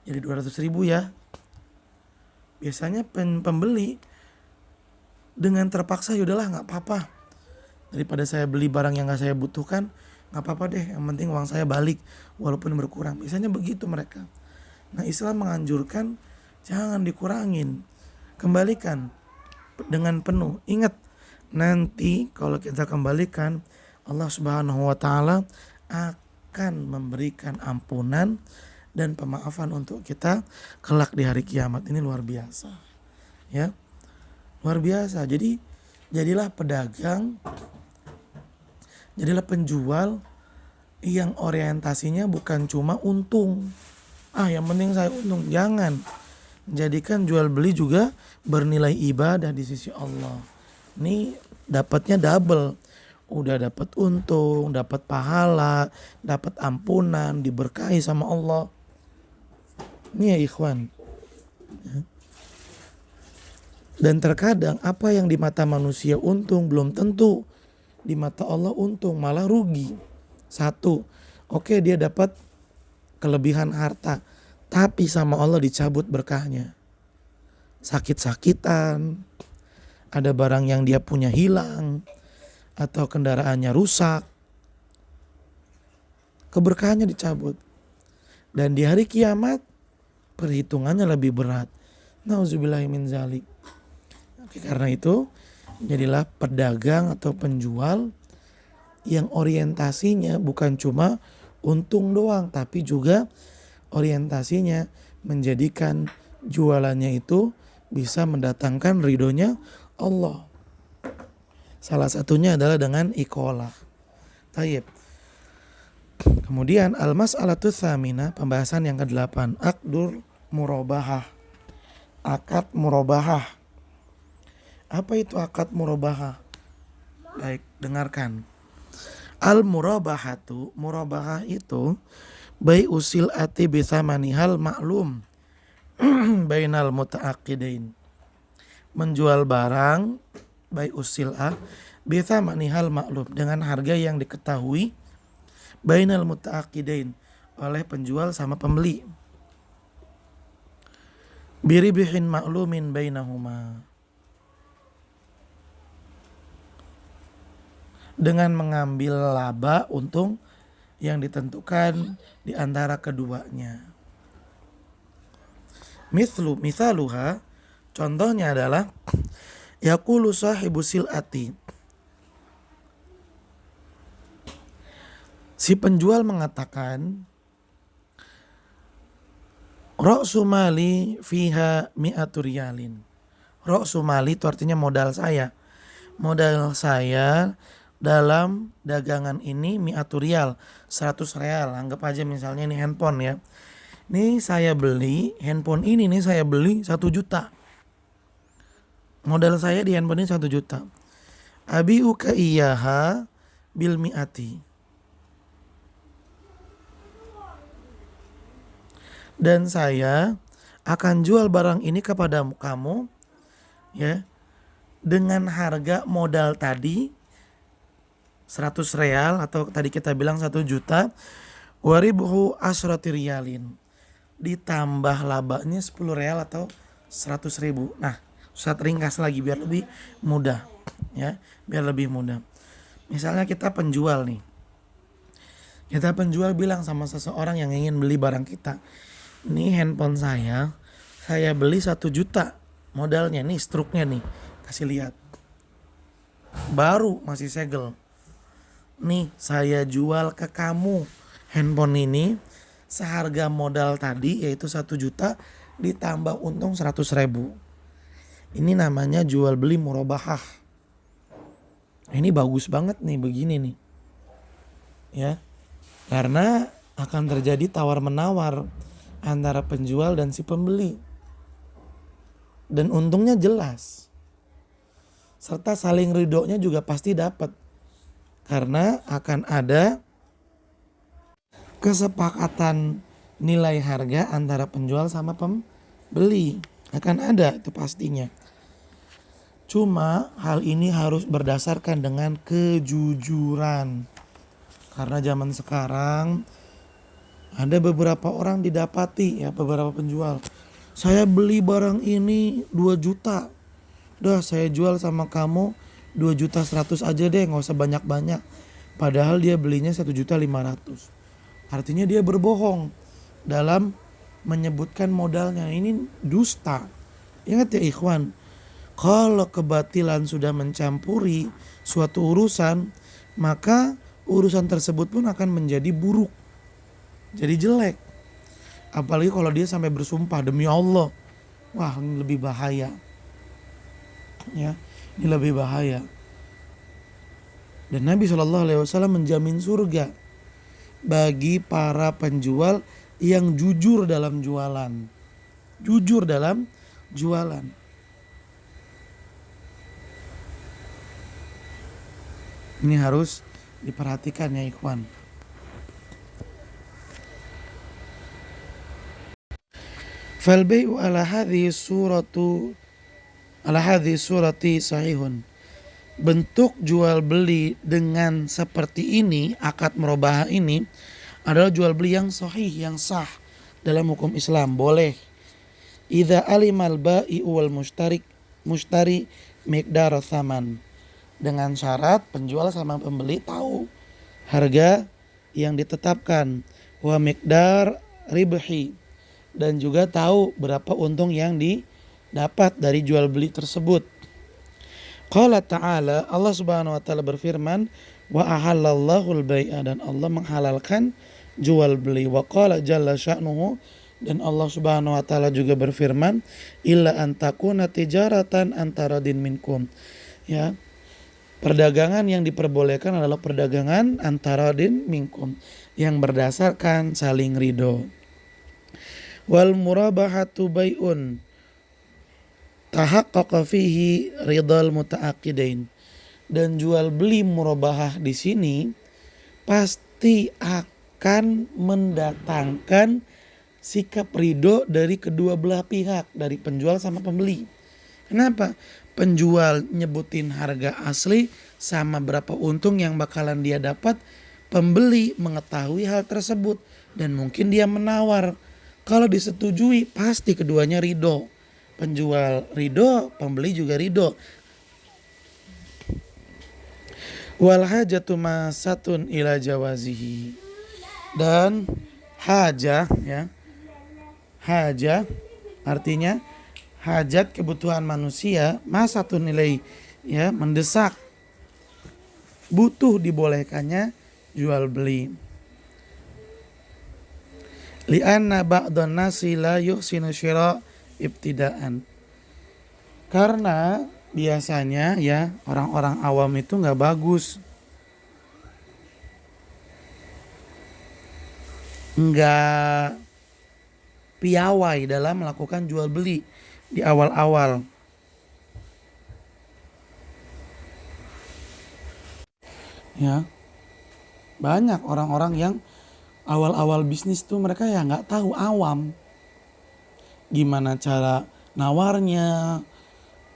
jadi 200.000 ya. Biasanya pembeli dengan terpaksa, yaudahlah nggak apa-apa, daripada saya beli barang yang gak saya butuhkan, gak apa-apa deh, yang penting uang saya balik walaupun berkurang. Biasanya begitu mereka. Nah, Islam menganjurkan jangan dikurangin, kembalikan dengan penuh. Ingat, nanti kalau kita kembalikan, Allah Subhanahu wa taala akan memberikan ampunan dan pemaafan untuk kita kelak di hari kiamat. Ini luar biasa. Ya. Luar biasa. Jadi jadilah pedagang, jadilah penjual yang orientasinya bukan cuma untung. Yang penting saya untung. Jangan. Jadikan jual beli juga bernilai ibadah di sisi Allah. Ini dapatnya double. Udah dapat untung, dapat pahala, dapat ampunan, diberkahi sama Allah. Ini ya ikhwan. Dan terkadang apa yang di mata manusia untung belum tentu di mata Allah untung, malah rugi. Satu, oke, dia dapat kelebihan harta, tapi sama Allah dicabut berkahnya. Sakit-sakitan, ada barang yang dia punya hilang, atau kendaraannya rusak, keberkahannya dicabut. Dan di hari kiamat perhitungannya lebih berat. Nauzubillahi min zalik. Karena itu jadilah pedagang atau penjual yang orientasinya bukan cuma untung doang, tapi juga orientasinya menjadikan jualannya itu bisa mendatangkan ridhonya Allah. Salah satunya adalah dengan iqolah. Tayyib. Kemudian al-mas'alatu tsamina, pembahasan yang ke-8, aqdur murabahah. Akad murabahah. Apa itu akad murabahah? Baik, dengarkan. Al-murabahatu, murabahah itu bai usil ati bisa manihal maklum bainal muta'aqidain. Menjual barang bai usil bisa manihal maklum dengan harga yang diketahui bainal muta'aqidain oleh penjual sama pembeli. Biribihin maklumin bainahuma, dengan mengambil laba untung yang ditentukan di antara keduanya. Misaluha, contohnya adalah yaqulu sahibu sil'ati, si penjual mengatakan ra'su mali fiha mi'atu riyalin. Ra'su mali itu artinya modal saya. Modal saya dalam dagangan ini mi'atu riyal, 100 real. Anggap aja misalnya ini handphone ya. Ini saya beli handphone ini nih, saya beli 1 juta. Modal saya di handphone ini 1 juta. Abi'uka iyaha bil mi'ati. Dan saya akan jual barang ini kepada kamu ya dengan harga modal tadi 100 real atau tadi kita bilang 1 juta, waribuhu asrati riyalin, ditambah labanya 10 real atau 100 ribu. Nah, Ustaz ringkas lagi biar lebih mudah ya, biar lebih mudah. Misalnya kita penjual nih. Kita penjual bilang sama seseorang yang ingin beli barang kita, "Ini handphone saya beli 1 juta modalnya, nih struknya nih, kasih lihat. Baru masih segel. Nih saya jual ke kamu handphone ini seharga modal tadi yaitu 1 juta ditambah untung 100 ribu. Ini namanya jual beli murabahah. Ini bagus banget nih begini nih. Ya. Karena akan terjadi tawar menawar antara penjual dan si pembeli. Dan untungnya jelas. Serta saling ridhonya juga pasti dapat. Karena akan ada kesepakatan nilai harga antara penjual sama pembeli. Akan ada itu pastinya. Cuma hal ini harus berdasarkan dengan kejujuran. Karena zaman sekarang ada beberapa orang didapati ya, beberapa penjual. Saya beli barang ini 2 juta. Udah saya jual sama kamu 2 juta 100 aja deh, gak usah banyak-banyak. Padahal dia belinya 1 juta 500. Artinya dia berbohong dalam menyebutkan modalnya. Ini dusta. Ingat ya ikhwan, kalau kebatilan sudah mencampuri suatu urusan, maka urusan tersebut pun akan menjadi buruk. Jadi jelek. Apalagi kalau dia sampai bersumpah demi Allah. Wah, ini lebih bahaya. Ya, ini lebih bahaya. Dan Nabi SAW menjamin surga bagi para penjual yang jujur dalam jualan. Jujur dalam jualan. Ini harus diperhatikan ya ikhwan. Fal bai'u ala hadhihi surati sahihun. Bentuk jual beli dengan seperti ini, akad murabahah ini adalah jual beli yang sahih, yang sah dalam hukum Islam, boleh. Idza alimal bai'u wal mushtari miqdar tsaman. Dengan syarat penjual sama pembeli tahu harga yang ditetapkan, wa miqdar ribhi, dan juga tahu berapa untung yang didapat dari jual beli tersebut. Qala ta'ala, Allah Subhanahu wa taala berfirman, wa ahallallahu al-bai'a, dan Allah menghalalkan jual beli. Wa qala jalla sya'nuhu, dan Allah Subhanahu wa taala juga berfirman, illa an takuna tijaratan antara din minkum. Ya. Perdagangan yang diperbolehkan adalah perdagangan antara din minkum, yang berdasarkan saling ridho. Wal murabahatu bai'un tahaqqaqa fihi ridal muta'aqidain. Dan jual beli murabahah di sini pasti akan mendatangkan sikap ridho dari kedua belah pihak, dari penjual sama pembeli. Kenapa? Penjual nyebutin harga asli sama berapa untung yang bakalan dia dapat. Pembeli mengetahui hal tersebut dan mungkin dia menawar. Kalau disetujui pasti keduanya ridho. Penjual ridho, pembeli juga ridho. Wal hajatu masatun ila jawazihi. Dan hajah ya. Hajah artinya hajat, kebutuhan manusia, masatun nilai ya, mendesak, butuh dibolehkannya jual beli. Li'anna ba'dhan nasi la yuhsinu syira' ibtidaan. Karena biasanya ya orang-orang awam itu nggak bagus, nggak piawai dalam melakukan jual beli di awal-awal. Ya, banyak orang-orang yang awal-awal bisnis tuh mereka ya nggak tahu, awam gimana cara nawarnya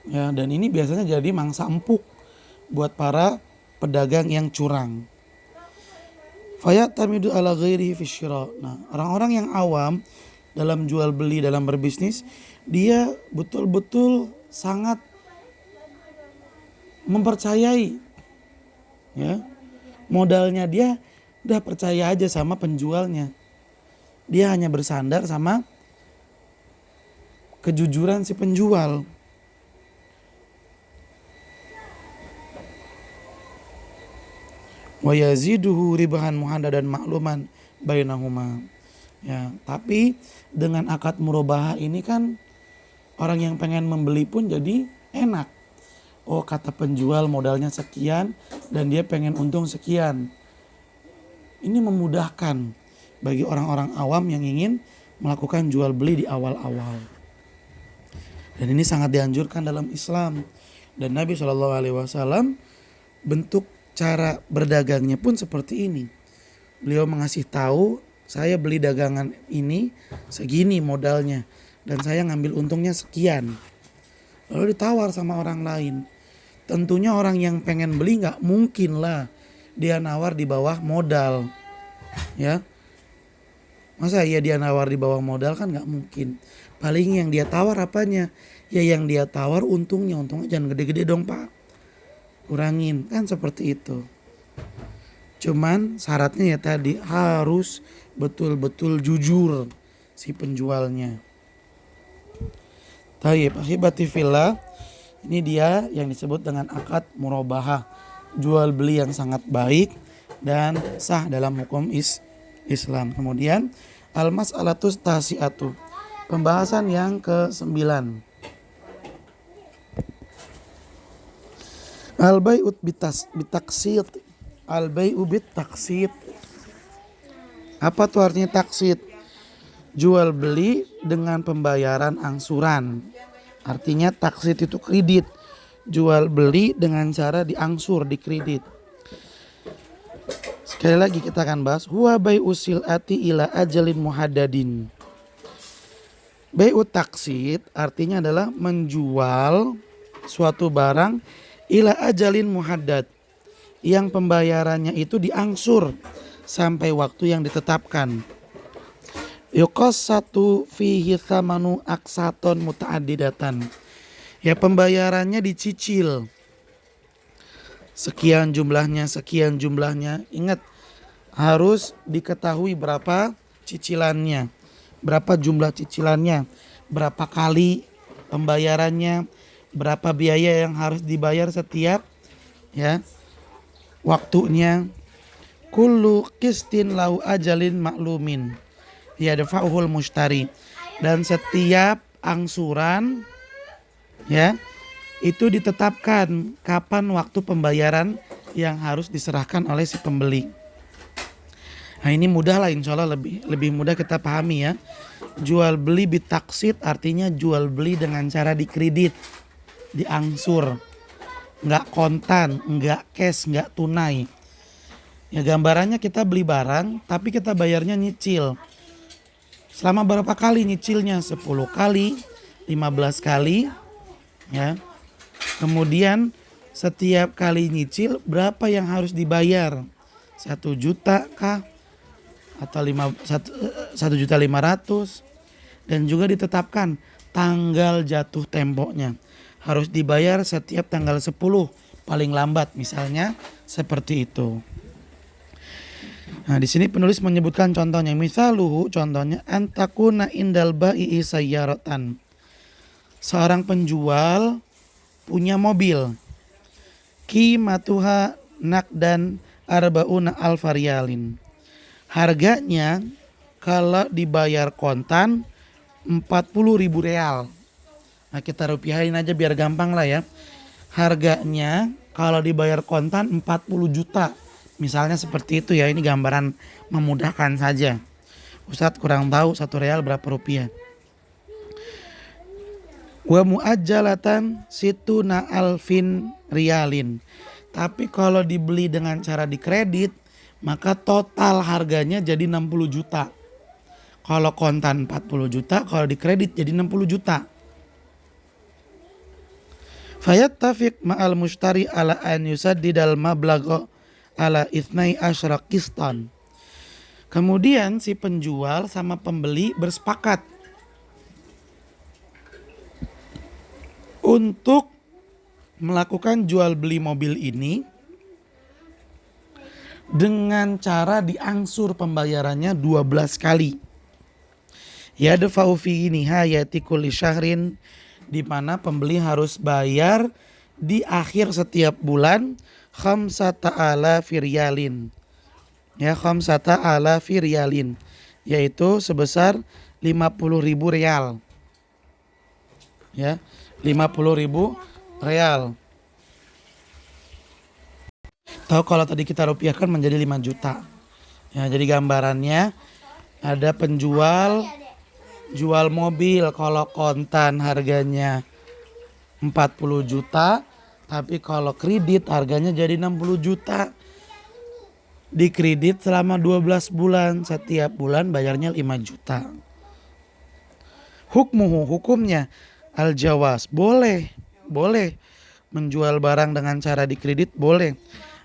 ya, dan ini biasanya jadi mangsa empuk buat para pedagang yang curang. Fayatamidu ala ghairihi fi syira'. Nah, orang-orang yang awam dalam jual beli, dalam berbisnis, dia betul-betul sangat mempercayai ya. Modalnya dia udah percaya aja sama penjualnya. Dia hanya bersandar sama kejujuran si penjual. Wa yaziduhu ribahan muhadadan makluman bainahuma. Ya, tapi dengan akad murabahah ini kan orang yang pengen membeli pun jadi enak. Oh, kata penjual modalnya sekian dan dia pengen untung sekian. Ini memudahkan bagi orang-orang awam yang ingin melakukan jual beli di awal-awal. Dan ini sangat dianjurkan dalam Islam. Dan Nabi SAW bentuk cara berdagangnya pun seperti ini. Beliau mengasih tahu, saya beli dagangan ini segini modalnya dan saya ngambil untungnya sekian. Lalu ditawar sama orang lain. Tentunya orang yang pengen beli nggak mungkin lah dia nawar di bawah modal. Ya, masa iya dia nawar di bawah modal, kan nggak mungkin. Paling yang dia tawar apanya? Ya yang dia tawar untungnya jangan gede-gede dong pak. Kurangin, kan seperti itu. Cuman syaratnya ya tadi harus betul-betul jujur si penjualnya. Tayyib, ahibati fillah, ini dia yang disebut dengan akad murabahah, jual beli yang sangat baik dan sah dalam hukum Islam. Kemudian al-mas'alatus tasi'atu, pembahasan yang ke-9. Al-bai'u bitaksid. Al-bai'u bitaksid. Apa tuh artinya taksid? Jual beli dengan pembayaran angsuran. Artinya taksid itu kredit. Jual beli dengan cara diangsur, dikredit. Sekali lagi kita akan bahas huwa bai'u sil'ati ila ajalin muhaddadin. Bai'u taksid artinya adalah menjual suatu barang ila ajalin muhaddad, yang pembayarannya itu diangsur sampai waktu yang ditetapkan. Yuqassatu fihi thamanu aksaton muta'addidatan. Ya, pembayarannya dicicil. Sekian jumlahnya. Ingat, harus diketahui berapa cicilannya, berapa jumlah cicilannya, berapa kali pembayarannya, berapa biaya yang harus dibayar setiap ya waktunya. Kullu qistin lahu ajalin maklumin yadfa'uhul mushtari. Dan setiap angsuran ya itu ditetapkan kapan waktu pembayaran yang harus diserahkan oleh si pembeli. Nah ini mudah lah, insya Allah lebih mudah kita pahami ya. Jual beli bitaksit artinya jual beli dengan cara dikredit, diangsur, nggak kontan, nggak cash, nggak tunai. Ya gambarannya kita beli barang tapi kita bayarnya nyicil. Selama berapa kali nyicilnya? 10 kali, 15 kali ya. Kemudian setiap kali nyicil berapa yang harus dibayar? 1 juta kah? Atau 1.500.000, dan juga ditetapkan tanggal jatuh temponya. Harus dibayar setiap tanggal 10 paling lambat misalnya seperti itu. Nah, di sini penulis menyebutkan contohnya. Misaluhu, contohnya antakuna indal bai'i sayyaratan. Seorang penjual punya mobil. Qimatuha nakdan arbauna alfa riyalin. Harganya kalau dibayar kontan 40.000 real. Nah kita rupiahin aja biar gampang lah ya. Harganya kalau dibayar kontan 40 juta. Misalnya seperti itu ya, ini gambaran memudahkan saja. Ustadz kurang tahu 1 real berapa rupiah. Wa muajjalatan situna alfin riyalin. Tapi kalau dibeli dengan cara dikredit, maka total harganya jadi 60 juta. Kalau kontan 40 juta, kalau dikredit jadi 60 juta. Fayattafiq ma'al mushtari ala an yusaddidal mablagha ala ithnai asyra qistan. Kemudian si penjual sama pembeli bersepakat untuk melakukan jual beli mobil ini dengan cara diangsur pembayarannya 12 kali. Yadfa'u fi nihayati kulli syahrin, di mana pembeli harus bayar di akhir setiap bulan 5,000 riyalin. Ya, 5,000 riyalin, yaitu sebesar 50.000 real. Ya, 50.000 real. Tahu kalau tadi kita rupiahkan menjadi 5 juta. Ya, jadi gambarannya ada penjual jual mobil, kalau kontan harganya 40 juta, tapi kalau kredit harganya jadi 60 juta. Dikredit selama 12 bulan, setiap bulan bayarnya 5 juta. Hukumnya al-jawaz, boleh menjual barang dengan cara dikredit, boleh.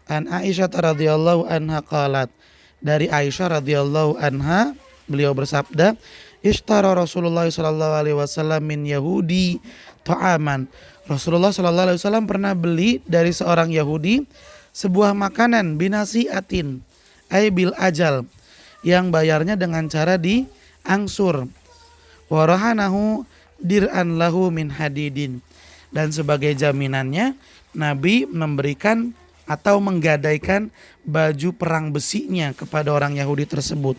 An Aisyah radhiyallahu anha qalat, dari Aisyah radhiyallahu anha beliau bersabda, ishtara Rasulullah sallallahu alaihi wasallam min Yahudi ta'aman. Rasulullah sallallahu alaihi wasallam pernah beli dari seorang Yahudi sebuah makanan binasiatin ay bil ajal, yang bayarnya dengan cara diangsur. Wa rahanahu dir'an lahu min hadidin, dan sebagai jaminannya Nabi memberikan atau menggadaikan baju perang besinya kepada orang Yahudi tersebut.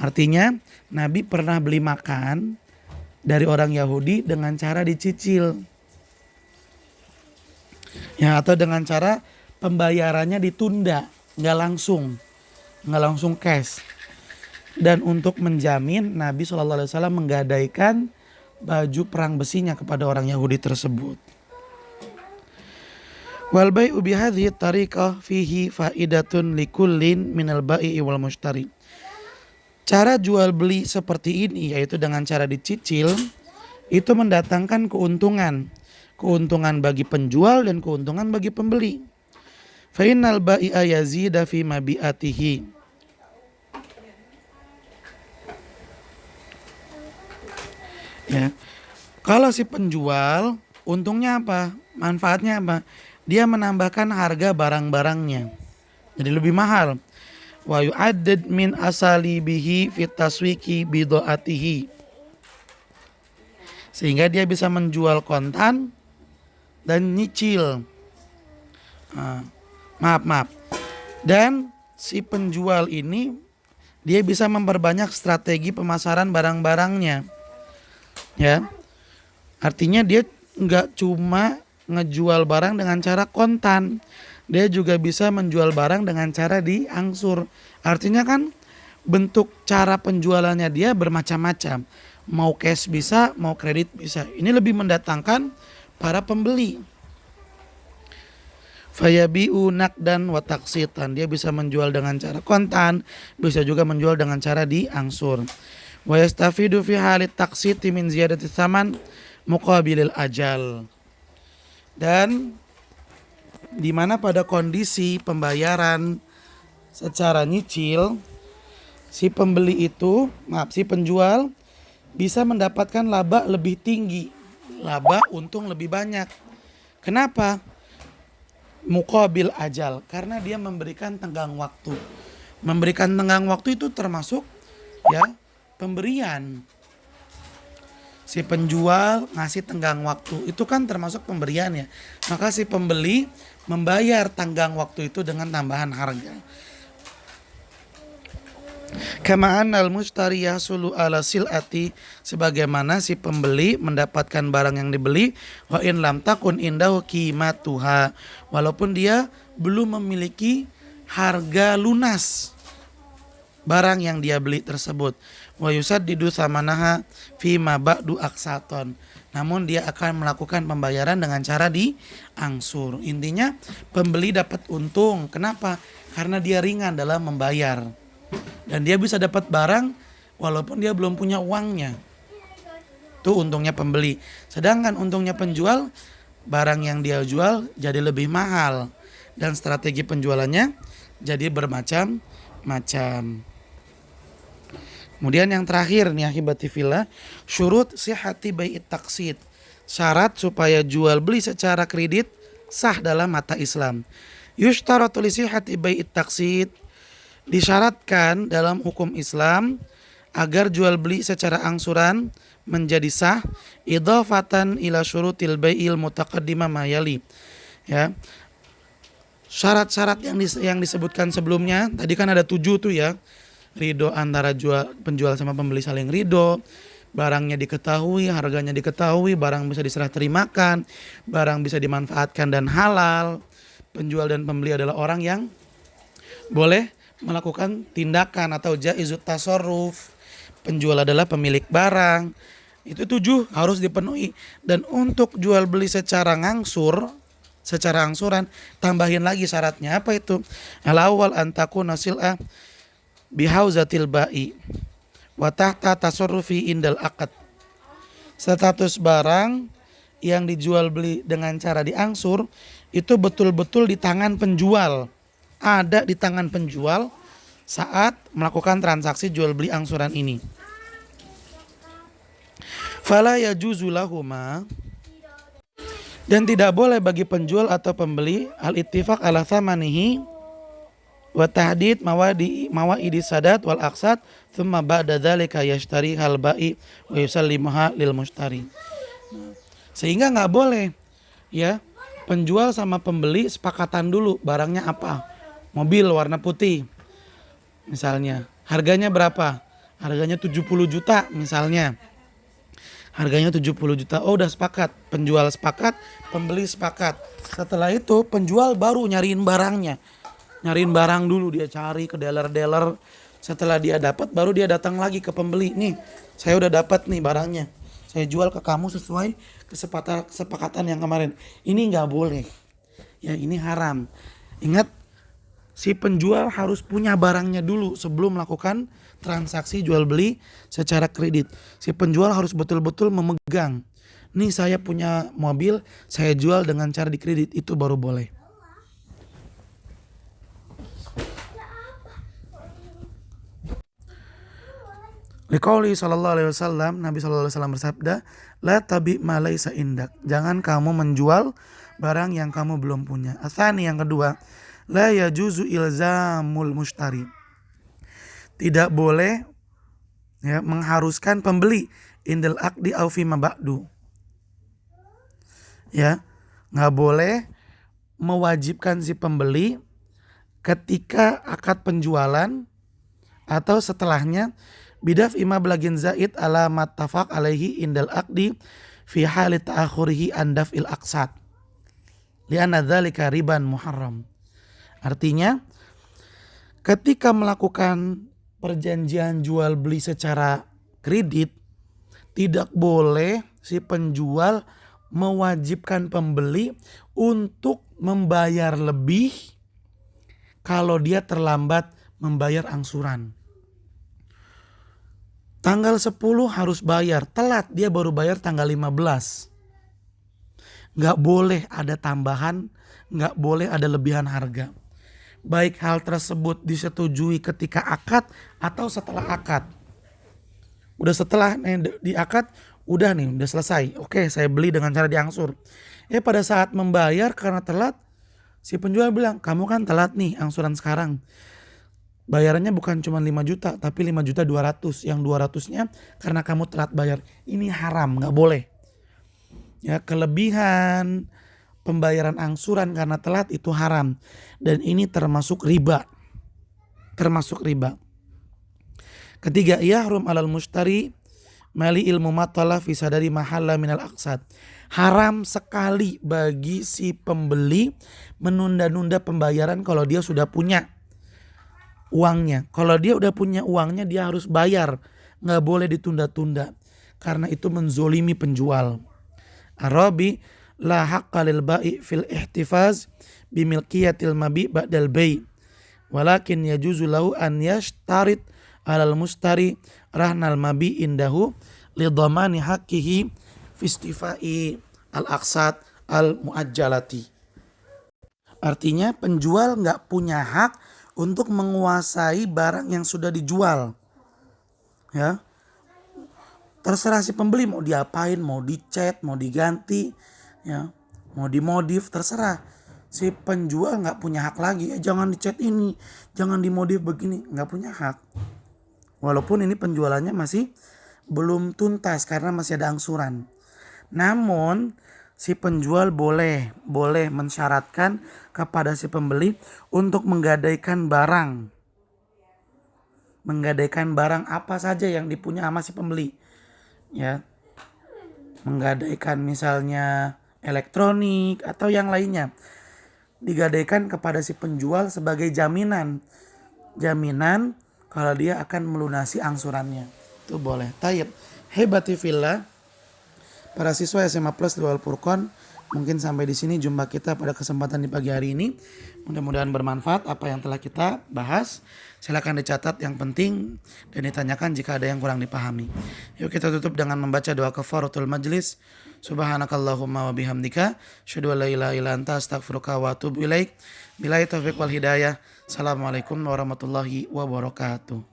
Artinya Nabi pernah beli makan dari orang Yahudi dengan cara dicicil. Ya, atau dengan cara pembayarannya ditunda, nggak langsung cash. Dan untuk menjamin, Nabi SAW menggadaikan baju perang besinya kepada orang Yahudi tersebut. Wal bai'u bihadhihi tariqah fihi faidatun likullin minal bai'i wal mushtari. Cara jual beli seperti ini, yaitu dengan cara dicicil, itu mendatangkan keuntungan bagi penjual dan keuntungan bagi pembeli. Fa innal bai'a yazida fi mabi'atihi. Ya. Kalau si penjual, untungnya apa? Manfaatnya apa? Dia menambahkan harga barang-barangnya jadi lebih mahal. Wa yu'addad min asalibihi fit taswiki bidoatihi, sehingga dia bisa menjual kontan dan nyicil. Maaf. Dan si penjual ini dia bisa memperbanyak strategi pemasaran barang-barangnya. Ya. Artinya dia nggak cuma ngejual barang dengan cara kontan, dia juga bisa menjual barang dengan cara diangsur. Artinya kan bentuk cara penjualannya dia bermacam-macam. Mau cash bisa, mau kredit bisa. Ini lebih mendatangkan para pembeli. Fayabi'u nakdan wa taksitan. Dia bisa menjual dengan cara kontan, bisa juga menjual dengan cara diangsur. Wa yastafidu fi halit taksiti min ziyadati tsaman muqabilil ajal. Dan di mana pada kondisi pembayaran secara nyicil, si penjual bisa mendapatkan laba lebih tinggi, laba untung lebih banyak. Kenapa? Muqabil ajal, karena dia memberikan tenggang waktu. Memberikan tenggang waktu itu termasuk pemberian. Si penjual ngasih tenggang waktu, itu kan termasuk pemberian ya. Maka si pembeli membayar tenggang waktu itu dengan tambahan harga. Kama annal mushtari yahsulu ala sil'ati, sebagaimana si pembeli mendapatkan barang yang dibeli, wa in lam takun indahu qimatuha, walaupun dia belum memiliki harga lunas barang yang dia beli tersebut. Wa yusaddidu samanaha fi ma ba'du aksaton, namun dia akan melakukan pembayaran dengan cara diangsur. Intinya pembeli dapat untung. Kenapa? Karena dia ringan dalam membayar. Dan dia bisa dapat barang walaupun dia belum punya uangnya. Itu untungnya pembeli. Sedangkan untungnya penjual, barang yang dia jual jadi lebih mahal. Dan strategi penjualannya jadi bermacam-macam. Kemudian yang terakhir nih ahibati fillah, syurut sihhati bai'it taqsid. Syarat supaya jual beli secara kredit sah dalam mata Islam. Yushtaratu li sihhati bai'it taqsid, disyaratkan dalam hukum Islam agar jual beli secara angsuran menjadi sah, idhafatan ila syurutil bai'il mutaqaddimah mayali. Ya. Syarat-syarat yang disebutkan sebelumnya tadi kan ada 7 tuh ya. Ridho antara penjual sama pembeli saling ridho, barangnya diketahui, harganya diketahui, barang bisa diserah terimakan, barang bisa dimanfaatkan dan halal. Penjual dan pembeli adalah orang yang boleh melakukan tindakan atau jaizut tasarruf. Penjual adalah pemilik barang. Itu 7 harus dipenuhi. Dan untuk jual beli secara angsuran, tambahin lagi syaratnya. Apa itu? Al-awwal an takuna sil'ah bihauzatil ba'i wa tahta tasarrufi indal aqad. Status barang yang dijual beli dengan cara diangsur itu betul-betul di tangan penjual. Ada di tangan penjual saat melakukan transaksi jual beli angsuran ini. Fala yajuzu lahuma, dan tidak boleh bagi penjual atau pembeli al-ittifaq ala thamanihi wa tahdid mawaidi sadat wal aqsad thumma ba'da dzalika yashtari hal ba'i wa yusallimuha lil mushtari. Sehingga enggak boleh ya penjual sama pembeli sepakatan dulu barangnya apa. Mobil warna putih misalnya. Harganya berapa? Harganya 70 juta misalnya. Harganya 70 juta. Oh udah sepakat. Penjual sepakat, pembeli sepakat. Setelah itu penjual baru nyariin barangnya. Nyariin barang dulu, dia cari ke dealer-dealer. Setelah dia dapat baru dia datang lagi ke pembeli. Nih saya udah dapat nih barangnya. Saya jual ke kamu sesuai kesepakatan yang kemarin. Ini gak boleh. Ya ini haram. Ingat, si penjual harus punya barangnya dulu sebelum melakukan transaksi jual beli secara kredit. Si penjual harus betul-betul memegang. Nih saya punya mobil, saya jual dengan cara dikredit, itu baru boleh. Liqauli sallallahu alaihi wasallam, Nabi sallallahu alaihi wasallam bersabda, la tabi ma laisa indak. Jangan kamu menjual barang yang kamu belum punya. Atsani, yang kedua, la yajuzu ilzamul mushtari. Tidak boleh ya mengharuskan pembeli indal aqdi au fi ma ba'du. Ya, enggak boleh mewajibkan si pembeli ketika akad penjualan atau setelahnya bidaf ima belagin zaid ala mattafaq alaihi indal aqdi fi hali ta'akhurihi an daf'il aqsad li'anna dzalika riban muharram. Artinya ketika melakukan perjanjian jual beli secara kredit, tidak boleh si penjual mewajibkan pembeli untuk membayar lebih kalau dia terlambat membayar angsuran. Tanggal 10 harus bayar, telat dia baru bayar tanggal 15. Nggak boleh ada tambahan, nggak boleh ada lebihan harga. Baik hal tersebut disetujui ketika akad atau setelah akad. Udah setelah di akad, udah nih, udah selesai. Oke, saya beli dengan cara diangsur. Pada saat membayar karena telat, si penjual bilang, kamu kan telat nih angsuran sekarang. Bayarannya bukan cuma 5 juta, tapi 5.200.000. Yang 200-nya karena kamu telat bayar. Ini haram, nggak boleh. Ya, kelebihan pembayaran angsuran karena telat itu haram. Dan ini termasuk riba. Ketiga, yahrum alal mushtari mali ilmu matala fi sadari mahalla minal aqsad. Haram sekali bagi si pembeli menunda-nunda pembayaran kalau dia sudah punya uangnya. Kalau dia udah punya uangnya dia harus bayar. Nggak boleh ditunda-tunda. Karena itu menzolimi penjual. Arabi la haqqa lil ba'i fil ihtifaz bimilkiyatil mabi ba'dal bai'. Walakin yajuzu lahu an yashtarit alal mustari rahnal mabi indahu lidhamani haqqihi fistifai al-aqsad al-muajjalati. Artinya penjual nggak punya hak untuk menguasai barang yang sudah dijual. Ya, terserah si pembeli mau diapain, mau dicat, mau diganti, ya, mau dimodif, terserah. Si penjual nggak punya hak lagi. Jangan dicat ini, jangan dimodif begini, nggak punya hak. Walaupun ini penjualannya masih belum tuntas karena masih ada angsuran. Namun si penjual boleh mensyaratkan kepada si pembeli untuk menggadaikan barang. Menggadaikan barang apa saja yang dipunya sama si pembeli. Ya. Menggadaikan misalnya elektronik atau yang lainnya. Digadaikan kepada si penjual sebagai jaminan. Jaminan kalau dia akan melunasi angsurannya. Itu boleh. Tayyib. Hebati fillah. Para siswa SMA Plus Liwa Al-Furqan, mungkin sampai di sini jumpa kita pada kesempatan di pagi hari ini. Mudah-mudahan bermanfaat apa yang telah kita bahas. Silakan dicatat yang penting dan ditanyakan jika ada yang kurang dipahami. Yuk kita tutup dengan membaca doa kafaratul majlis. Subhanakallahumma wa bihamdika asyhadu an la ilaha illa anta astaghfiruka wa atubu ilaik. Billahi taufiq wal hidayah. Assalamualaikum warahmatullahi wabarakatuh.